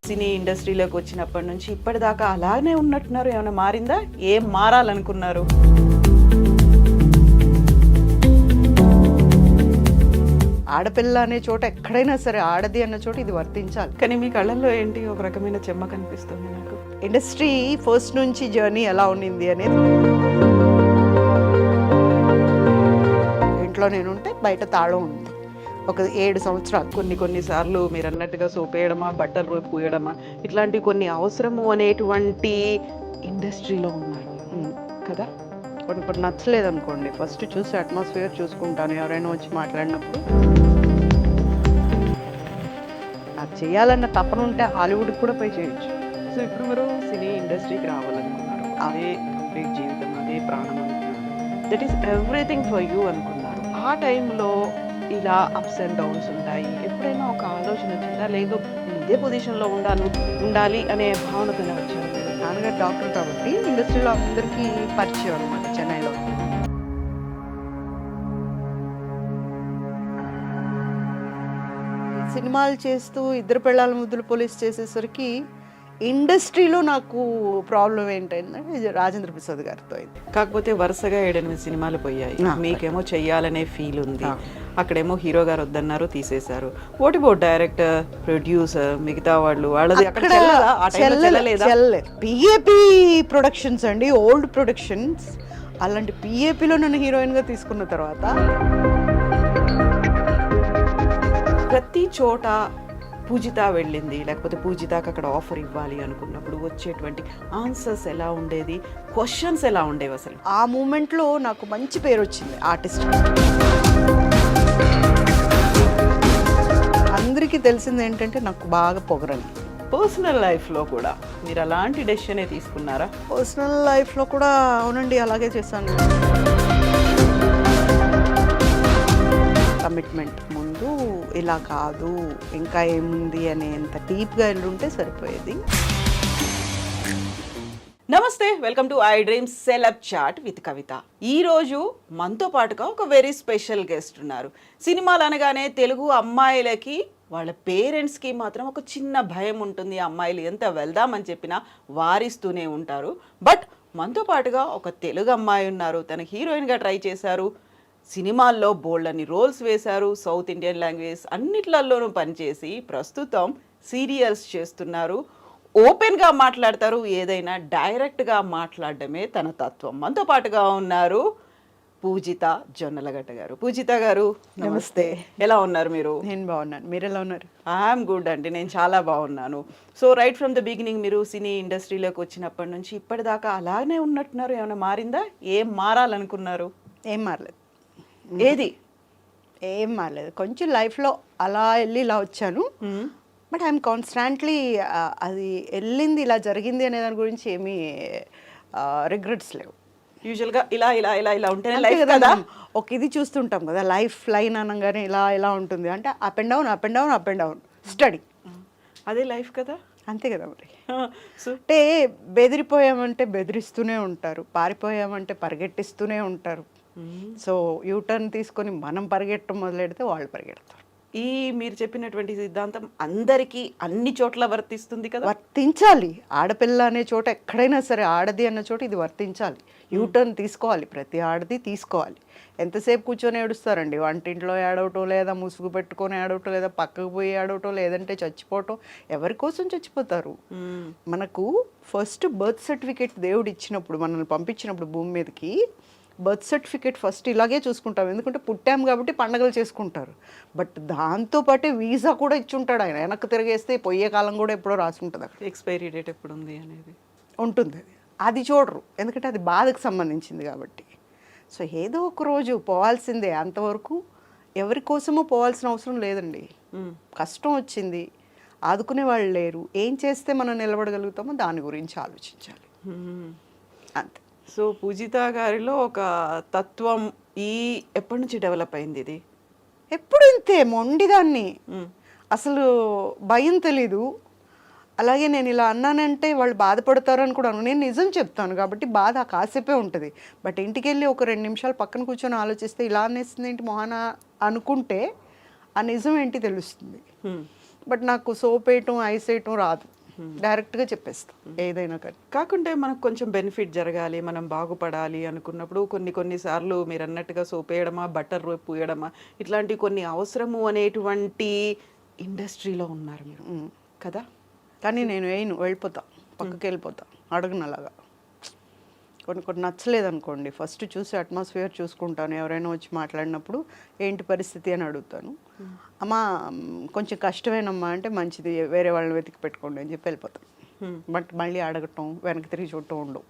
సినీ ఇండస్ట్రీలోకి వచ్చినప్పటి నుంచి ఇప్పటిదాకా అలానే ఉన్నట్టున్నారు. ఏమైనా మారిందా? ఏం మారాలనుకున్నారు? ఆడపిల్ల అనే చోట ఎక్కడైనా సరే ఆడది అన్న చోట ఇది వర్తించాలి. కానీ మీ కళ్ళల్లో ఏంటి ఒక రకమైన చెమ్మ కనిపిస్తుంది నాకు. ఇండస్ట్రీ ఫస్ట్ నుంచి జర్నీ ఎలా ఉండింది అనేది, ఇంట్లో నేనుంటే బయట తాళం ఉంది ఒక 7 సంవత్సరాలు. కొన్నిసార్లు మీరు అన్నట్టుగా సోపేయడమా, బట్టలు పూయడమా, ఇట్లాంటి కొన్ని అవసరము అనేటువంటి ఇండస్ట్రీలో ఉన్నారు కదా. కొన్ని నచ్చలేదు అనుకోండి, ఫస్ట్ చూసి అట్మాస్ఫియర్ చూసుకుంటాను. ఎవరైనా వచ్చి మాట్లాడినప్పుడు అది చేయాలన్న తపన ఉంటే హాలీవుడ్కి కూడా పై చేయొచ్చు. సో ఇప్పుడు మీరు సినీ ఇండస్ట్రీకి రావాలనుకున్నారు, అదే కంప్లీట్ జీవితం, అదే ప్రాణం అనుకున్నారు, that is everything for you అనుకున్నారు. ఆ టైంలో ఇలా అప్స్ అండ్ డౌన్స్ ఉంటాయి. ఎప్పుడైనా ఒక ఆలోచన వచ్చిందా, లేదు ఇదే పొజిషన్లో ఉండాలి అనే భావనతోనే వచ్చారు? నాన్నగారు డాక్టర్ కాబట్టి ఇండస్ట్రీలో అందరికీ పరిచయం అనమాట చెన్నైలో. సినిమాలు చేస్తూ ఇద్దరు పెళ్ళాల ముద్దులు పోలీస్ చేసేసరికి ఇండస్ట్రీలో నాకు ప్రాబ్లం ఏంటంటే రాజేంద్ర ప్రసాద్ గారితో అయింది. కాకపోతే వరుసగా 7-8 సినిమాలు పోయాయి. మీకేమో చెయ్యాలనే ఫీల్ ఉంది, అక్కడేమో హీరో గారు వద్దన్నారు, తీసేశారు. వాట్ అబౌట్ డైరెక్టర్, ప్రొడ్యూసర్, మిగతా వాళ్ళది అక్కడ పిఏపి ప్రొడక్షన్స్ అండి, ఓల్డ్ ప్రొడక్షన్స్. అలాంటి పిఏపిలో నన్ను హీరోయిన్గా తీసుకున్న తర్వాత ప్రతి చోట పూజిత వెళ్ళింది, లేకపోతే పూజితకు అక్కడ ఆఫర్ ఇవ్వాలి అనుకున్నప్పుడు వచ్చేటువంటి ఆన్సర్స్ ఎలా ఉండేది, క్వశ్చన్స్ ఎలా ఉండేవి? అసలు ఆ మూమెంట్లో నాకు మంచి పేరు వచ్చింది ఆర్టిస్ట్. అందరికీ తెలిసింది ఏంటంటే నాకు బాగా పొగరని. పర్సనల్ లైఫ్లో కూడా మీరు అలాంటి డెసిషనే తీసుకున్నారా? పర్సనల్ లైఫ్లో కూడా అవునండి, అలాగే చేశాను. కమిట్మెంట్ ముందు ఇలా కాదు, ఇంకా ఏముంది అనేంత డీప్గా వెళ్ళుంటే సరిపోయేది. నమస్తే, welcome to I dream celeb chat with Kavitha. ఈరోజు మనతో పాటుగా ఒక వెరీ స్పెషల్ గెస్ట్ ఉన్నారు. సినిమాలు అనగానే తెలుగు అమ్మాయిలకి వాళ్ళ పేరెంట్స్కి మాత్రం ఒక చిన్న భయం ఉంటుంది. అమ్మాయిలు ఎంత వెళ్దామని చెప్పినా వారిస్తూనే ఉంటారు. బట్ మనతో పాటుగా ఒక తెలుగు అమ్మాయి ఉన్నారు, తన హీరోయిన్గా ట్రై చేశారు, సినిమాల్లో బోల్డ్ రోల్స్ వేశారు, సౌత్ ఇండియన్ లాంగ్వేజ్ అన్నిట్లలోనూ పనిచేసి ప్రస్తుతం సీరియల్స్ చేస్తున్నారు. ఓపెన్గా మాట్లాడతారు, ఏదైనా డైరెక్ట్గా మాట్లాడడమే తన తత్వం. మనతో పాటుగా ఉన్నారు పూజిత జొన్నలగడ్డ గారు. పూజిత గారు నమస్తే, ఎలా ఉన్నారు మీరు? నేను బాగున్నాను, మీరు ఎలా ఉన్నారు? ఐఎమ్ గుడ్ అండి, నేను చాలా బాగున్నాను. So right from the beginning మీరు సినీ ఇండస్ట్రీలోకి వచ్చినప్పటి నుంచి ఇప్పటిదాకా అలానే ఉన్నట్టున్నారు. ఏమైనా మారిందా? ఏం మారాలనుకున్నారు? ఏం మారలేదు. ఏది ఏం మారలేదు. కొంచెం లైఫ్లో అలా వెళ్ళి ఇలా వచ్చాను. బట్ ఐఎమ్ కాన్స్టాంట్లీ అది వెళ్ళింది ఇలా జరిగింది అనే దాని గురించి ఏమీ రిగ్రెట్స్ లేవు. యూజువల్గా ఇలా ఇలా ఇలా ఇలా ఉంటేనే లైఫ్ కదా. ఒక ఇది చూస్తుంటాం కదా, లైఫ్ లైన్ అనగానే ఇలా ఇలా ఉంటుంది అంటే up and down, up and down, up and down, study, అదే లైఫ్ కదా. అంతే కదా మరి. అంటే బెదిరిపోయామంటే బెదిరిస్తూనే ఉంటారు, పారిపోయామంటే పరిగెట్టిస్తూనే ఉంటారు. సో యూటర్న్ తీసుకొని మనం పరిగెట్టడం మొదలెడితే వాళ్ళు పరిగెడతారు. ఈ మీరు చెప్పినటువంటి సిద్ధాంతం అందరికీ అన్ని చోట్ల వర్తిస్తుంది కదా. వర్తించాలి. ఆడపిల్ల అనే చోట ఎక్కడైనా సరే ఆడది అన్న చోట ఇది వర్తించాలి. యూటర్న్ తీసుకోవాలి, ప్రతి ఆడది తీసుకోవాలి. ఎంతసేపు కూర్చొని ఏడుస్తారండి? వంటింట్లో ఏడవటం, లేదా ముసుగు పెట్టుకొని ఏడవటం, లేదా పక్కకు పోయి ఏడవటం, లేదంటే చచ్చిపోవటం. ఎవరి కోసం చచ్చిపోతారు? మనకు ఫస్ట్ బర్త్ సర్టిఫికేట్ దేవుడు ఇచ్చినప్పుడు, మనల్ని పంపించినప్పుడు భూమి మీదకి, బర్త్ సర్టిఫికేట్ ఫస్ట్ ఇలాగే చూసుకుంటాం. ఎందుకంటే పుట్టాం కాబట్టి పండగలు చేసుకుంటారు. బట్ దాంతోపాటే వీసా కూడా ఇచ్చుంటాడు ఆయన. వెనక్కి తిరిగేస్తే పోయే కాలం కూడా ఎప్పుడో రాసి ఉంటుంది అక్కడ. ఎక్స్పైరీ డేట్ ఎప్పుడు ఉంది అనేది ఉంటుంది. అది చూడరు, ఎందుకంటే అది బాధకు సంబంధించింది కాబట్టి. సో ఏదో ఒక రోజు పోవాల్సిందే. అంతవరకు ఎవరి కోసమో పోవాల్సిన అవసరం లేదండి. కష్టం వచ్చింది, ఆదుకునే వాళ్ళు లేరు, ఏం చేస్తే మనం నిలబడగలుగుతామో దాని గురించి ఆలోచించాలి, అంతే. సో పూజిత గారిలో ఒక తత్వం ఎప్పటి నుంచి డెవలప్ అయింది? ఇది ఎప్పుడు ఇంతే మొండిదాన్ని, అసలు భయం తెలీదు. అలాగే నేను ఇలా అన్నానంటే వాళ్ళు బాధపడతారని కూడా నేను నిజం చెప్తాను కాబట్టి బాధ కాసేపే ఉంటుంది. బట్ ఇంటికి వెళ్ళి ఒక 2 నిమిషాలు పక్కన కూర్చొని ఆలోచిస్తే ఇలా అనేస్తుంది ఏంటి మొహాన అనుకుంటే ఆ నిజం ఏంటి తెలుస్తుంది. బట్ నాకు సోప్ వేయటం ఐస్ వేయటం రాదు, డైరెక్ట్గా చెప్పేస్తాను ఏదైనా కానీ. కాకుంటే మనకు కొంచెం బెనిఫిట్ జరగాలి, మనం బాగుపడాలి అనుకున్నప్పుడు కొన్నిసార్లు మీరు అన్నట్టుగా సోప్ వేయడమా, బటర్ పూయడమా, ఇట్లాంటి కొన్ని అవసరము అనేటువంటి ఇండస్ట్రీలో ఉన్నారు మీరు కదా. కానీ నేను వేయను, వెళ్ళిపోతా, పక్కకి వెళ్ళిపోతా, అడగను అలాగా. కొన్ని నచ్చలేదు అనుకోండి, ఫస్ట్ చూసి అట్మాస్ఫియర్ చూసుకుంటాను. ఎవరైనా వచ్చి మాట్లాడినప్పుడు ఏంటి పరిస్థితి అని అడుగుతాను. అమ్మా కొంచెం కష్టమేనమ్మా అంటే మంచిది, వేరే వాళ్ళని వెతికి పెట్టుకోండి అని చెప్పి వెళ్ళిపోతాను. బట్ మళ్ళీ అడగటం, వెనక్కి తిరిగి చూడటం ఉండవు.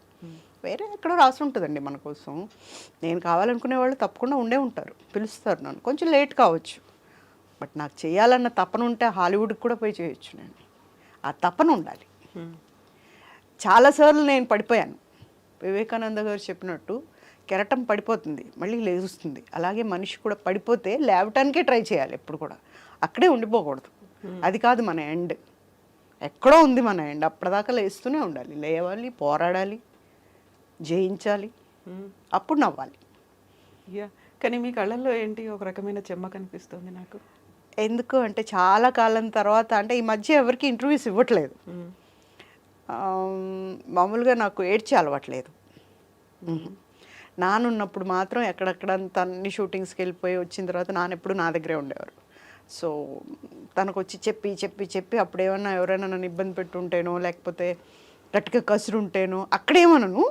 వేరే ఎక్కడో రాసి ఉంటుందండి మన కోసం. నేను కావాలనుకునే వాళ్ళు తప్పకుండా ఉండే ఉంటారు, పిలుస్తారు నన్ను. కొంచెం లేట్ కావచ్చు, బట్ నాకు చేయాలన్న తపన ఉంటే హాలీవుడ్కి కూడా పోయి చేయొచ్చు. నేను ఆ తపన ఉండాలి. చాలాసార్లు నేను పడిపోయాను. వివేకానంద గారు చెప్పినట్టు కెరటం పడిపోతుంది, మళ్ళీ లేస్తుంది. అలాగే మనిషి కూడా పడిపోతే లేవటానికే ట్రై చేయాలి ఎప్పుడు కూడా, అక్కడే ఉండిపోకూడదు. అది కాదు మన ఎండ్, ఎక్కడో ఉంది మన ఎండ్. అప్పటిదాకా లేస్తూనే ఉండాలి, లేవాలి, పోరాడాలి, జయించాలి, అప్పుడు నవ్వాలి. యా, కానీ మీ కళ్ళల్లో ఏంటి ఒక రకమైన చెమ్మ కనిపిస్తుంది నాకు. ఎందుకు అంటే చాలా కాలం తర్వాత, అంటే ఈ మధ్య ఎవరికి ఇంటర్వ్యూస్ ఇవ్వట్లేదు. మామూలుగా నాకు ఏడ్చే అలవాట్లేదు. నానున్నప్పుడు మాత్రం ఎక్కడెక్కడంత అన్ని షూటింగ్స్కి వెళ్ళిపోయి వచ్చిన తర్వాత నాన్నెప్పుడు నా దగ్గరే ఉండేవారు. సో తనకు వచ్చి చెప్పి చెప్పి చెప్పి అప్పుడు ఏమన్నా ఎవరైనా నన్ను ఇబ్బంది పెట్టుంటేనో, లేకపోతే గట్టిగా కసురుంటేనో అక్కడేమనను,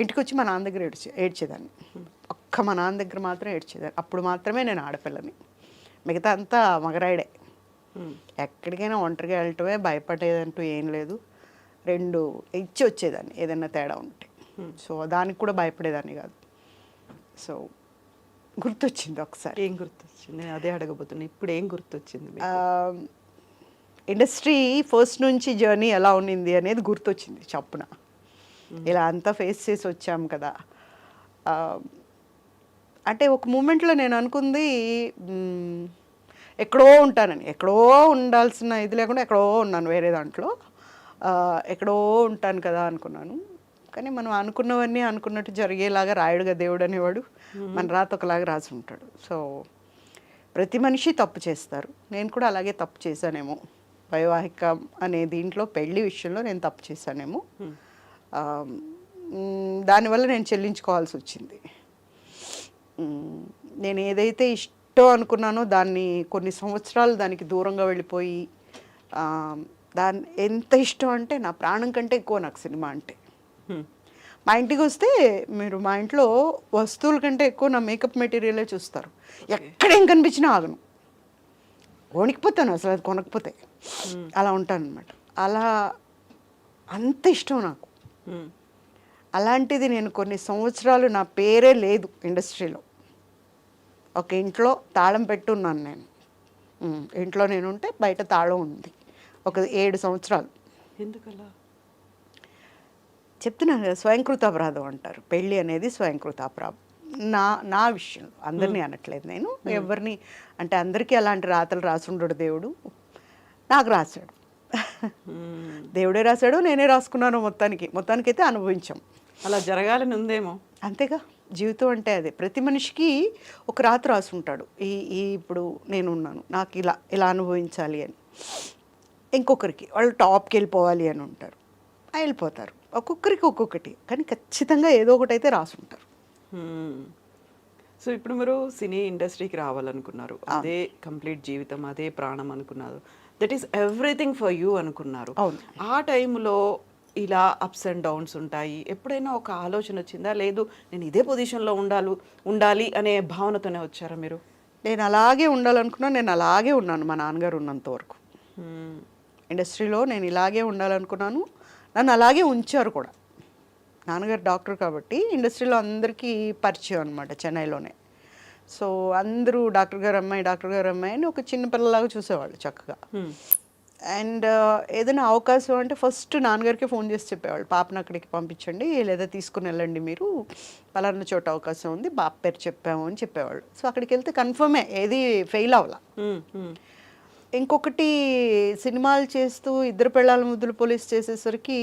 ఇంటికి వచ్చి మా నాన్న దగ్గర ఏడ్చేదాన్ని. ఒక్క మా నాన్న దగ్గర మాత్రం ఏడ్చేదాన్ని. అప్పుడు మాత్రమే నేను ఆడపిల్లని, మిగతా అంతా మగరాయిడే. ఎక్కడికైనా ఒంటరిగా వెళ్ళటమే, భయపడేదంటూ ఏం లేదు. 2 ఇచ్చి వచ్చేదాన్ని ఏదైనా తేడా ఉంటే. సో దానికి కూడా భయపడేదాన్ని కాదు. సో గుర్తొచ్చింది ఒకసారి. ఏం గుర్తొచ్చింది? నేను అదే అడగబోతున్నా, ఇప్పుడు ఏం గుర్తొచ్చింది? ఇండస్ట్రీ ఫస్ట్ నుంచి జర్నీ ఎలా ఉన్నింది అనేది గుర్తొచ్చింది చప్పున. ఇలా అంతా ఫేస్ చేసి వచ్చాము కదా. అంటే ఒక మూమెంట్లో నేను అనుకుంది ఎక్కడో ఉంటానని, ఎక్కడో ఉండాల్సిన ఇది లేకుండా ఎక్కడో ఉన్నాను వేరే దాంట్లో, ఎక్కడో ఉంటాను కదా అనుకున్నాను. కానీ మనం అనుకున్నవన్నీ అనుకున్నట్టు జరిగేలాగా రాయుడుగా దేవుడు అనేవాడు, మన రాత ఒకలాగా రాసి ఉంటాడు. సో ప్రతి మనిషి తప్పు చేస్తారు, నేను కూడా అలాగే తప్పు చేశానేమో. వైవాహికం అనే దీంట్లో పెళ్లి విషయంలో నేను తప్పు చేశానేమో, దానివల్ల నేను చెల్లించుకోవాల్సి వచ్చింది. నేను ఏదైతే ఇష్టం అనుకున్నానో దాన్ని కొన్ని సంవత్సరాలు దానికి దూరంగా వెళ్ళిపోయి, దాన్ని ఎంత ఇష్టం అంటే నా ప్రాణం కంటే ఎక్కువ నాకు సినిమా అంటే. మా ఇంటికి వస్తే మీరు మా ఇంట్లో వస్తువుల కంటే ఎక్కువ నా మేకప్ మెటీరియలే చూస్తారు. ఎక్కడేం కనిపించినా ఆగను, వణికిపోతాను అసలు అది కొనకపోతే. అలా ఉంటాను అనమాట. అలా అంత ఇష్టం నాకు. అలాంటిది నేను కొన్ని సంవత్సరాలు నా పేరే లేదు ఇండస్ట్రీలో. ఒక ఇంట్లో తాళం పెట్టున్నాను నేను. ఇంట్లో నేను ఉంటే బయట తాళం ఉంది ఒక 7 సంవత్సరాలు. ఎందుకలా? చెప్తున్నాను కదా, స్వయంకృత అపరాధం అంటారు. పెళ్ళి అనేది స్వయంకృత అపరాధం. నా విషయంలో, అందరినీ అనట్లేదు నేను, ఎవరిని అంటే అందరికీ అలాంటి రాతలు రాసుండడు దేవుడు, నాకు రాశాడు. దేవుడే రాశాడు, నేనే రాసుకున్నాను. మొత్తానికైతే అనుభవించాం. అలా జరగాలని ఉందేమో. అంతేగా, జీవితం అంటే అదే. ప్రతి మనిషికి ఒక రాత రాసుంటాడు. ఇప్పుడు నేను ఉన్నాను, నాకు ఇలా అనుభవించాలి అని. ఇంకొకరికి వాళ్ళు టాప్కి వెళ్ళిపోవాలి అని ఉంటారు, వెళ్ళిపోతారు. ఒక్కొక్కరికి ఒక్కొక్కటి, కానీ ఖచ్చితంగా ఏదో ఒకటి అయితే రాసుంటారు. సో ఇప్పుడు మీరు సినీ ఇండస్ట్రీకి రావాలనుకున్నారు, అదే కంప్లీట్ జీవితం, అదే ప్రాణం అనుకున్నారు, that is everything for you అనుకున్నారు. ఆ టైంలో ఇలా అప్స్ అండ్ డౌన్స్ ఉంటాయి. ఎప్పుడైనా ఒక ఆలోచన వచ్చిందా, లేదు నేను ఇదే పొజిషన్లో ఉండాలి అనే భావనతోనే వచ్చారా మీరు? నేను అలాగే ఉండాలనుకున్నాను, నేను అలాగే ఉన్నాను మా నాన్నగారు ఉన్నంత వరకు. ఇండస్ట్రీలో నేను ఇలాగే ఉండాలనుకున్నాను, నన్ను అలాగే ఉంచారు కూడా. నాన్నగారు డాక్టర్ కాబట్టి ఇండస్ట్రీలో అందరికీ పరిచయం అనమాట చెన్నైలోనే. సో అందరూ డాక్టర్ గారు అమ్మాయి అని ఒక చిన్న పిల్లలాగా చూసేవాళ్ళు చక్కగా. అండ్ ఏదైనా అవకాశం అంటే ఫస్ట్ నాన్నగారికి ఫోన్ చేసి చెప్పేవాళ్ళు, పాపను అక్కడికి పంపించండి లేదా తీసుకుని వెళ్ళండి, మీరు పలానా చోట అవకాశం ఉంది, బాప పేరు చెప్పాము అని చెప్పేవాళ్ళు. సో అక్కడికి వెళ్తే కన్ఫర్మే, ఏది ఫెయిల్ అవ్వాల. ఇంకొకటి, సినిమాలు చేస్తూ 2 పెళ్ళాల ముద్దులు పోలీస్ చేసేసరికి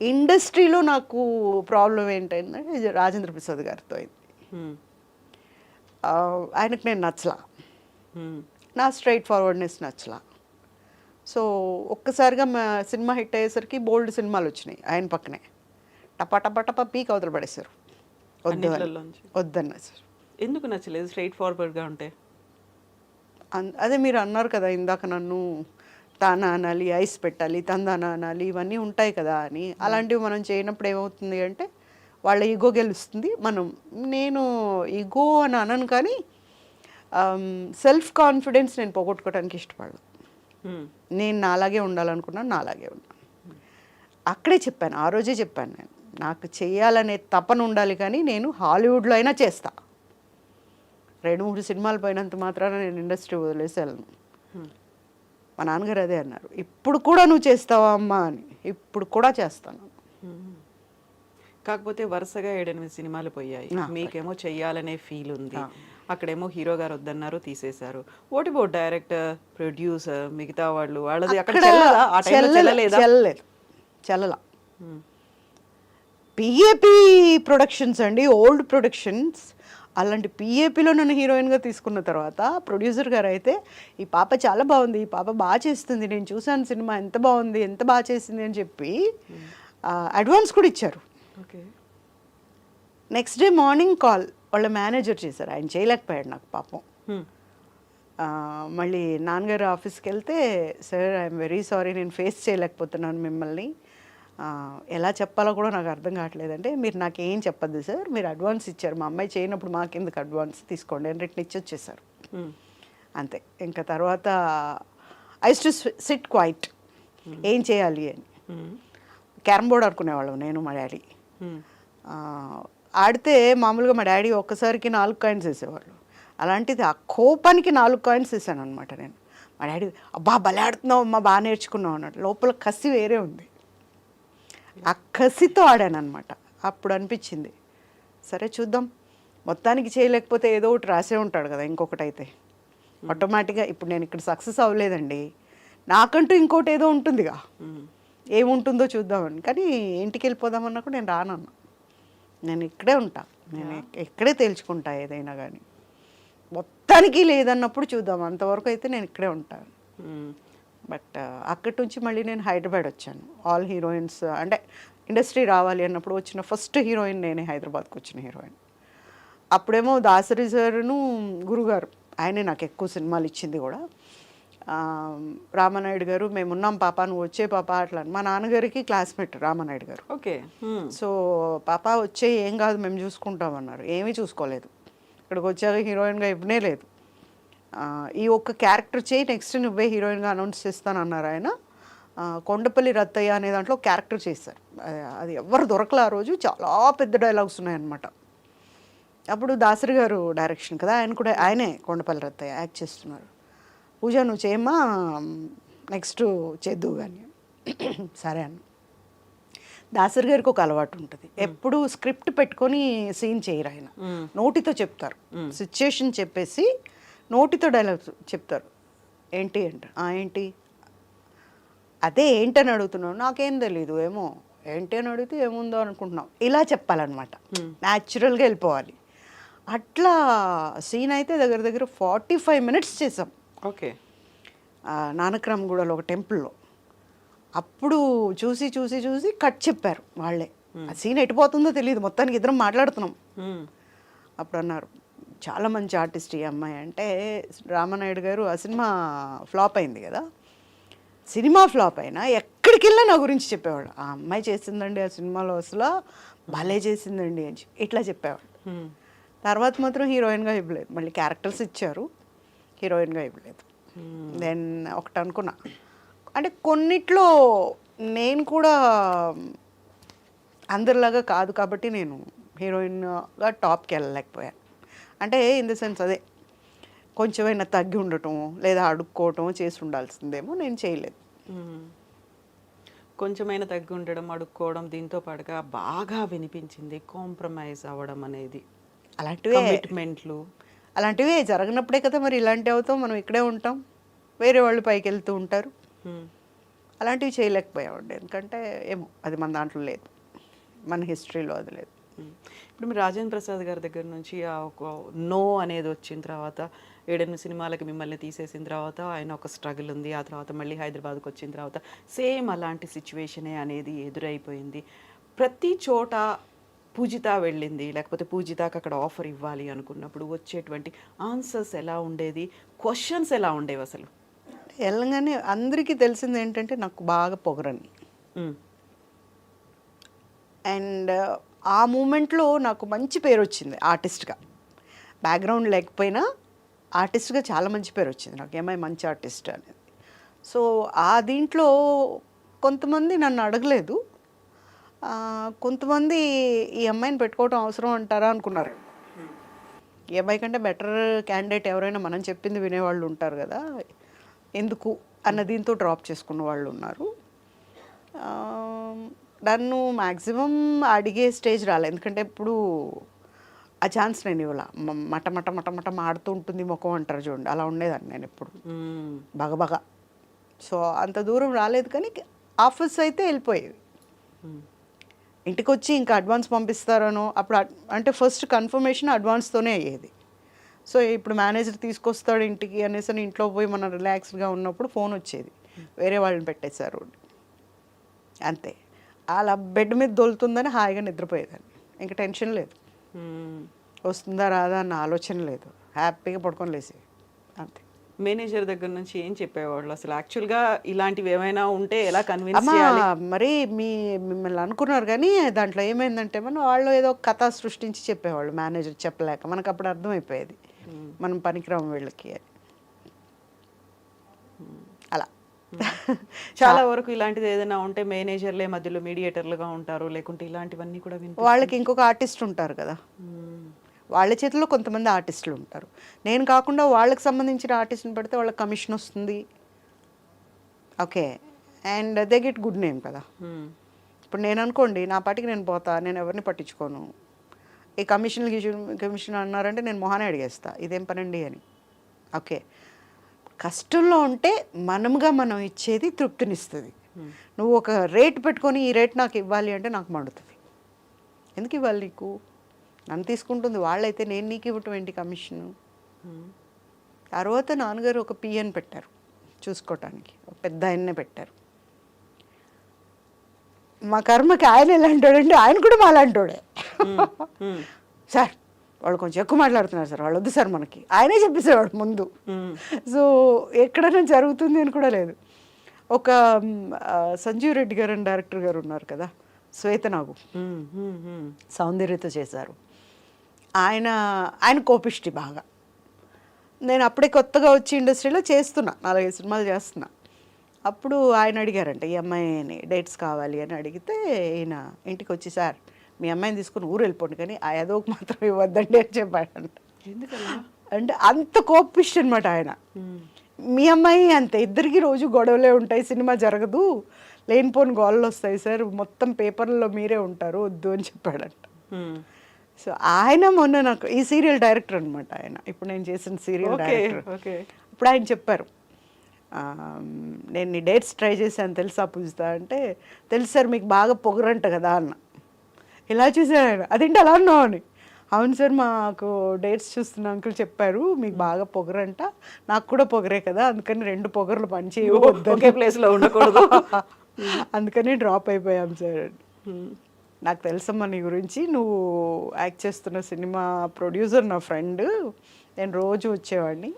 ఇండస్ట్రీలో నాకు ప్రాబ్లం ఏంటంటే రాజేంద్ర ప్రసాద్ గారితో అయింది. ఆయనకు నేను నచ్చలా, నా స్ట్రైట్ ఫార్వర్డ్నెస్ నచ్చలా. సో ఒక్కసారిగా మా సినిమా హిట్ అయ్యేసరికి బోల్డ్ సినిమాలు వచ్చినాయి ఆయన పక్కనే. టపా టపా టపా పీక్ అవతల పడేశారు. వద్దు అని. అన్నిట్లలోంచి వద్దన్నా సార్. ఎందుకు నచ్చలేదు? స్ట్రైట్ ఫార్వర్డ్గా ఉంటే. అదే మీరు అన్నారు కదా ఇందాక నన్ను తానా అనాలి, ఐస్ పెట్టాలి, తందానా అనాలి, ఇవన్నీ ఉంటాయి కదా అని. అలాంటివి మనం చేయనప్పుడు ఏమవుతుంది అంటే వాళ్ళ ఈగో గెలుస్తుంది. నేను ఈగో అని అనను కానీ సెల్ఫ్ కాన్ఫిడెన్స్ నేను పోగొట్టుకోవడానికి ఇష్టపడను. నేను నాలాగే ఉండాలనుకున్నాను, నాలాగే ఉన్నాను. అక్కడే చెప్పాను, ఆ రోజే చెప్పాను నేను, నాకు చేయాలనే తపన ఉండాలి కానీ నేను హాలీవుడ్లో అయినా చేస్తా. 2-3 సినిమాలు పోయినంత మాత్రాన నేను ఇండస్ట్రీ వదిలేసి వెళ్ళను. మా నాన్నగారు అదే అన్నారు, ఇప్పుడు కూడా నువ్వు చేస్తావా అమ్మా అని. ఇప్పుడు కూడా చేస్తాను. కాకపోతే వరుసగా 7-8 సినిమాలు పోయాయి, మీకేమో చెయ్యాలనే ఫీల్ ఉంది. అక్కడేమో హీరో గారు వద్దన్నారు, తీసేశారు. వాట్ అబౌట్ డైరెక్టర్, ప్రొడ్యూసర్, మిగతా వాళ్ళది అక్కడ చెల్లదా? ఆ టైంలో చెల్లలేదా? చెల్లలా. పిఏపి ప్రొడక్షన్స్ అండి, ఓల్డ్ ప్రొడక్షన్స్. అలాంటి పిఏపిలో నన్ను హీరోయిన్గా తీసుకున్న తర్వాత ప్రొడ్యూసర్ గారు అయితే ఈ పాప చాలా బాగుంది, ఈ పాప బాగా చేస్తుంది, నేను చూసాను సినిమా ఎంత బాగుంది, ఎంత బాగా చేసింది అని చెప్పి అడ్వాన్స్ కూడా ఇచ్చారు. Okay. Next day morning call వాళ్ళ మేనేజర్ చేశారు, ఆయన చేయలేకపోయాడు నాకు పాపం. మళ్ళీ నాన్నగారు ఆఫీస్కి వెళ్తే, సార్ ఐఎమ్ వెరీ సారీ, నేను ఫేస్ చేయలేకపోతున్నాను మిమ్మల్ని, ఎలా చెప్పాలో కూడా నాకు అర్థం కావట్లేదంటే, మీరు నాకేం చెప్పద్దు సార్, మీరు అడ్వాన్స్ ఇచ్చారు, మా అమ్మాయి చేయనప్పుడు మాకెందుకు అడ్వాన్స్ తీసుకోండి అని రిటర్న్ ఇచ్చి వచ్చేసారు. అంతే. ఇంకా తర్వాత ఐ టు సిట్ క్వైట్, ఏం చేయాలి అని. క్యారమ్ బోర్డ్ ఆడుకునేవాళ్ళం నేను మా డాడీ. ఆడితే మామూలుగా మా డాడీ ఒక్కసారికి 4 కాయిన్స్ వేసేవాళ్ళు. అలాంటిది ఆ కోపానికి 4 కాయిన్స్ వేసాను అనమాట నేను. మా డాడీ అబ్బా భలే ఆడుతున్నావు అమ్మా, బాగా నేర్చుకున్నావు అన్నట్టు. లోపల కసి వేరే ఉంది, ఆ కసితో ఆడాను అనమాట. అప్పుడు అనిపించింది, సరే చూద్దాం, మొత్తానికి చేయలేకపోతే ఏదో ఒకటి రాసే ఉంటాడు కదా ఇంకొకటి అయితే. ఆటోమేటిక్గా ఇప్పుడు నేను ఇక్కడ సక్సెస్ అవ్వలేదండి, నాకంటూ ఇంకోటి ఏదో ఉంటుందిగా, ఏముంటుందో చూద్దామని. కానీ ఇంటికి వెళ్ళిపోదామన్నా కూడా నేను రానన్నా, నేను ఇక్కడే ఉంటా, నేను ఇక్కడే తేల్చుకుంటా ఏదైనా కానీ. మొత్తానికి లేదన్నప్పుడు చూద్దాం, అంతవరకు అయితే నేను ఇక్కడే ఉంటాను. బట్ అక్కడి నుంచి మళ్ళీ నేను హైదరాబాద్ వచ్చాను. ఆల్ హీరోయిన్స్ అంటే ఇండస్ట్రీ రావాలి అన్నప్పుడు వచ్చిన ఫస్ట్ హీరోయిన్ నేనే, హైదరాబాద్కి వచ్చిన హీరోయిన్. అప్పుడేమో దాసరి సారును గురుగారు, ఆయనే నాకు ఎక్కువ సినిమాలు ఇచ్చింది కూడా. రామానాయుడు గారు, మేమున్నాం పాప, నువ్వు వచ్చే పాప అట్లా. మా నాన్నగారికి క్లాస్మేట్ రామానాయుడు గారు. ఓకే. సో పాప వచ్చే, ఏం కాదు మేము చూసుకుంటామన్నారు. ఏమీ చూసుకోలేదు, ఇక్కడికి వచ్చాక హీరోయిన్గా ఇవ్వనే లేదు. ఈ ఒక్క క్యారెక్టర్ చేయి, నెక్స్ట్ నువ్వే హీరోయిన్గా అనౌన్స్ చేస్తానన్నారు ఆయన. కొండపల్లి రత్తయ్య అనే దాంట్లో క్యారెక్టర్ చేశారు, అది ఎవరు దొరకలే ఆ రోజు. చాలా పెద్ద డైలాగ్స్ ఉన్నాయన్నమాట. అప్పుడు దాసరి గారు డైరెక్షన్ కదా, ఆయనే కొండపల్లి రత్తయ్య యాక్ట్ చేస్తున్నారు. పూజ నువ్వు చేయమ్మా, నెక్స్ట్ చేద్దువు కానీ. సరే అన్న. దాసరి గారికి ఒక అలవాటు ఉంటుంది, ఎప్పుడు స్క్రిప్ట్ పెట్టుకొని సీన్ చేయరు ఆయన, నోటితో చెప్తారు. సిచ్యుయేషన్ చెప్పేసి నోటితో డైలాగ్స్ చెప్తారు. ఏంటి అంట, ఏంటి అదే ఏంటని అడుగుతున్నావు, నాకేం తెలీదు, ఏమో ఏంటి అని అడిగితే ఏముందో అనుకుంటున్నాం, ఇలా చెప్పాలన్నమాట. న్యాచురల్గా వెళ్ళిపోవాలి. అట్లా సీన్ అయితే దగ్గర దగ్గర 45 minutes చేసాం. ఓకే. నానక్రామ్గూడలో ఒక టెంపుల్లో. అప్పుడు చూసి చూసి చూసి కట్ చెప్పారు వాళ్ళే. ఆ సీన్ ఎటుపోతుందో తెలియదు, మొత్తానికి ఇద్దరం మాట్లాడుతున్నాం. అప్పుడు అన్నారు, చాలా మంచి ఆర్టిస్ట్ ఈ అమ్మాయి అంటే. రామానాయుడు గారు ఆ సినిమా ఫ్లాప్ అయింది కదా, సినిమా ఫ్లాప్ అయినా ఎక్కడికి వెళ్ళినా నా గురించి చెప్పేవాడు, ఆ అమ్మాయి చేసిందండి ఆ సినిమాలో, అసలు భలే చేసిందండి అని ఇట్లా చెప్పేవాడు. తర్వాత మాత్రం హీరోయిన్గా ఇవ్వలేదు, మళ్ళీ క్యారెక్టర్స్ ఇచ్చారు, హీరోయిన్గా ఇవ్వలేదు. దెన్ ఒకటి అనుకున్నా, అంటే కొన్నిట్లో నేను కూడా అందరిలాగా కాదు కాబట్టి నేను హీరోయిన్గా టాప్కి వెళ్ళలేకపోయాను. అంటే ఇన్ ద సెన్స్ అదే, కొంచెమైనా తగ్గి ఉండటం లేదా అడుక్కోవటం చేసి ఉండాల్సిందేమో, నేను చేయలేదు. కొంచెమైనా తగ్గి ఉండడం, అడుక్కోవడం, దీంతో పాటుగా బాగా వినిపించింది కాంప్రమైజ్ అవ్వడం అనేది. అలాంటివే జరగనప్పుడే కదా మరి ఇలాంటివి అవుతాం. మనం ఇక్కడే ఉంటాం, వేరే వాళ్ళు పైకి వెళ్తూ ఉంటారు. అలాంటివి చేయలేకపోయామండి, ఎందుకంటే ఏమో అది మన దాంట్లో లేదు, మన హిస్టరీలో అది లేదు. ఇప్పుడు మీరు రాజేంద్ర ప్రసాద్ గారి దగ్గర నుంచి ఆ ఒక నో అనేది వచ్చిన తర్వాత 7 సినిమాలకి మిమ్మల్ని తీసేసిన తర్వాత ఆయన ఒక స్ట్రగుల్ ఉంది. ఆ తర్వాత మళ్ళీ హైదరాబాద్కి వచ్చిన తర్వాత సేమ్ అలాంటి సిచ్యువేషనే అనేది ఎదురైపోయింది. ప్రతి చోట పూజిత వెళ్ళింది, లేకపోతే పూజితకి అక్కడ ఆఫర్ ఇవ్వాలి అనుకున్నప్పుడు వచ్చేటువంటి ఆన్సర్స్ ఎలా ఉండేది, క్వశ్చన్స్ ఎలా ఉండేవి అసలు? వెళ్ళగానే అందరికీ తెలిసింది ఏంటంటే నాకు బాగా పొగరని. అండ్ ఆ మూమెంట్లో నాకు మంచి పేరు వచ్చింది ఆర్టిస్ట్గా. బ్యాక్గ్రౌండ్ లేకపోయినా ఆర్టిస్ట్గా చాలా మంచి పేరు వచ్చింది నాకు, ఏమై మంచి ఆర్టిస్ట్ అనేది. సో ఆ దీంట్లో కొంతమంది నన్ను అడగలేదు, కొంతమంది ఈ అమ్మాయిని పెట్టుకోవడం అవసరం అంటారా అనుకున్నారు. ఈ అమ్మాయి కంటే బెటర్ క్యాండిడేట్ ఎవరైనా మనం చెప్పింది వినేవాళ్ళు ఉంటారు కదా, ఎందుకు అన్న దీంతో డ్రాప్ చేసుకున్న వాళ్ళు ఉన్నారు. నన్ను మ్యాక్సిమం అడిగే స్టేజ్ రాలేదు, ఎందుకంటే ఇప్పుడు ఆ ఛాన్స్ నేను ఇవ్వాల. మట మట మట మట మాడుతూ ఉంటుంది ముఖం అంటారు చూడండి, అలా ఉండేదాన్ని నేను ఎప్పుడు బగబగా. సో అంత దూరం రాలేదు, కానీ ఆఫర్స్ అయితే వెళ్ళిపోయేవి. ఇంటికి వచ్చి ఇంకా అడ్వాన్స్ పంపిస్తారనో అప్పుడు, అంటే ఫస్ట్ కన్ఫర్మేషన్ అడ్వాన్స్తోనే అయ్యేది. సో ఇప్పుడు మేనేజర్ తీసుకొస్తాడు ఇంటికి అనేసి ఇంట్లో పోయి మనం రిలాక్స్డ్గా ఉన్నప్పుడు ఫోన్ వచ్చేది, వేరే వాళ్ళని పెట్టేశారు అంతే. అలా బెడ్ మీద దొలుతుందని హాయిగా నిద్రపోయేదాన్ని, ఇంకా టెన్షన్ లేదు, వస్తుందా రాదా అన్న ఆలోచన లేదు, హ్యాపీగా పడుకొని లేసేది అంతే. మేనేజర్ దగ్గర నుంచి ఏం చెప్పేవాళ్ళు అసలు? యాక్చువల్గా ఇలాంటివి ఏమైనా ఉంటే ఎలా కన్విన్స్ చేయాలి? మరి మిమ్మల్ని అనుకున్నారు, కానీ దాంట్లో ఏమైందంటే వాళ్ళు ఏదో కథ సృష్టించి చెప్పేవాళ్ళు, మేనేజర్ చెప్పలేక. మనకు అప్పుడు అర్థమైపోయేది మనం పనికిరాము వీళ్ళకి అని. అలా చాలా వరకు ఇలాంటిది ఏదైనా ఉంటే మేనేజర్లే మధ్యలో మీడియేటర్లుగా ఉంటారు, లేకుంటే ఇలాంటివన్నీ కూడా వాళ్ళకి ఇంకొక ఆర్టిస్ట్ ఉంటారు కదా, వాళ్ళ చేతిలో కొంతమంది ఆర్టిస్టులు ఉంటారు. నేను కాకుండా వాళ్ళకి సంబంధించిన ఆర్టిస్ట్ని పెడితే వాళ్ళకి కమిషన్ వస్తుంది, okay, and they get good name కదా. ఇప్పుడు నేను అనుకోండి నా పాటికి నేను పోతా, నేను ఎవరిని పట్టించుకోను. ఈ కమిషన్ అన్నారంటే నేను మొహానే అడిగేస్తా, ఇదేం పనండి అని. ఓకే, కష్టంలో ఉంటే మనముగా మనం ఇచ్చేది తృప్తినిస్తుంది. నువ్వు ఒక రేట్ పెట్టుకొని ఈ రేట్ నాకు ఇవ్వాలి అంటే నాకు మండుతుంది. ఎందుకు ఇవ్వాలి నీకు? నన్ను తీసుకుంటుంది వాళ్ళైతే నేను నీకు ఇవ్వటం ఏంటి కమిషను? తర్వాత నాన్నగారు ఒక పిఎన్ పెట్టారు చూసుకోవటానికి, ఒక పెద్ద ఆయన్నే పెట్టారు. మా కర్మకి ఆయన ఎలాంటోడంటే ఆయన కూడా మా అలాంటోడే. సార్ వాళ్ళు కొంచెం ఎక్కువ మాట్లాడుతున్నారు సార్, వాళ్ళు వద్దు సార్ మనకి, ఆయనే చెప్పేసేవాడు ముందు. సో ఎక్కడైనా జరుగుతుంది అని కూడా లేదు. ఒక సంజీవ్ రెడ్డి గారు అని డైరెక్టర్ గారు ఉన్నారు కదా, శ్వేతనాగు, సౌందర్యతో చేశారు. ఆయన కోపిష్టి బాగా. నేను అప్పుడే కొత్తగా వచ్చి ఇండస్ట్రీలో చేస్తున్నా, 4-5 సినిమాలు చేస్తున్నా. అప్పుడు ఆయన అడిగారంట ఈ అమ్మాయిని డేట్స్ కావాలి అని అడిగితే ఈయన ఇంటికి వచ్చి, సార్ మీ అమ్మాయిని తీసుకుని ఊరు వెళ్ళిపోండి కానీ ఆ ఏదోకి మాత్రం ఇవ్వద్దండి అని చెప్పాడంట. అంటే అంత కోపిష్టి అనమాట ఆయన. మీ అమ్మాయి అంతే, ఇద్దరికి రోజు గొడవలే ఉంటాయి, సినిమా జరగదు, లేనిపోని గోళ్ళు వస్తాయి సార్, మొత్తం పేపర్లలో మీరే ఉంటారు, వద్దు అని చెప్పాడంట. సో ఆయన మొన్న నాకు ఈ సీరియల్ డైరెక్టర్ అనమాట ఆయన, ఇప్పుడు నేను చేసిన సీరియల్ డైరెక్టర్. ఇప్పుడు ఆయన చెప్పారు, నేను నీ డేట్స్ ట్రై చేశాను తెలుసా పూజిత అంటే, తెలుసు సార్ మీకు బాగా పొగరంట కదా అన్న. ఇలా చూసాను ఆయన, అదేంటి అలా అన్నావు అని. అవును సార్ మాకు డేట్స్ చూస్తున్న అంకుల్ చెప్పారు మీకు బాగా పొగరంట, నాకు కూడా పొగరే కదా, అందుకని 2 పొగర్లు పనిచేయవద్దు, ఒకే ప్లేస్లో ఉండకూడదు, అందుకని డ్రాప్ అయిపోయాం సార్. నాకు తెలుసమ్మా నీ గురించి, నువ్వు యాక్ట్ చేస్తున్న సినిమా ప్రొడ్యూసర్ నా ఫ్రెండ్, నేను రోజు వచ్చేవాడిని,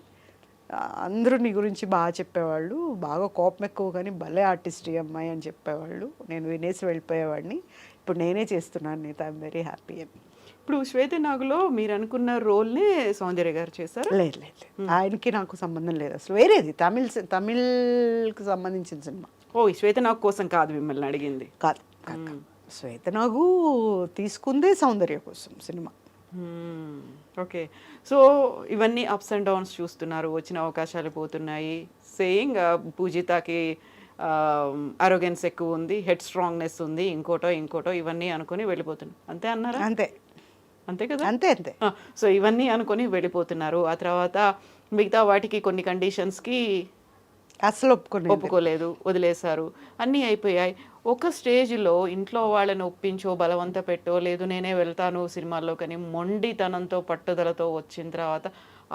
అందరూ నీ గురించి బాగా చెప్పేవాళ్ళు, బాగా కోపం ఎక్కువ కానీ భలే ఆర్టిస్ట్ ఈ అమ్మాయి అని చెప్పేవాళ్ళు, నేను వినేసి వెళ్ళిపోయేవాడిని, ఇప్పుడు నేనే చేస్తున్నాను నీతో, ఐఎమ్ వెరీ హ్యాపీ అని. ఇప్పుడు శ్వేతనాగులో మీరు అనుకున్న రోల్ని సౌందర్య గారు చేశారు? లేదు లేదు, ఆయనకి నాకు సంబంధం లేదు అసలు, వేరేది తమిళ్కి సంబంధించిన సినిమా. ఓ శ్వేతనాగు కోసం కాదు మిమ్మల్ని అడిగింది? కాదు, శ్వేతనాగు తీసుకుందే సౌందర్య కోసం సినిమా. ఓకే, సో ఇవన్నీ అప్స్ అండ్ డౌన్స్ చూస్తున్నారు, వచ్చిన అవకాశాలు పోతున్నాయి. సేయింగ్ పూజితకి అరోగెన్స్ ఎక్కువ ఉంది, హెడ్ స్ట్రాంగ్నెస్ ఉంది, ఇంకోటో ఇవన్నీ అనుకుని వెళ్ళిపోతున్నారు, అంతే అన్నారా? అంతే కదా, అంతే. సో ఇవన్నీ అనుకుని వెళ్ళిపోతున్నారు. ఆ తర్వాత మిగతా వాటికి కొన్ని కండిషన్స్కి అసలు ఒప్పుకోలేదు, వదిలేశారు, అన్నీ అయిపోయాయి. ఒక స్టేజ్లో ఇంట్లో వాళ్ళని ఒప్పించో బలవంత పెట్టో, లేదు నేనే వెళ్తాను సినిమాల్లో కానీ మొండితనంతో పట్టుదలతో వచ్చిన తర్వాత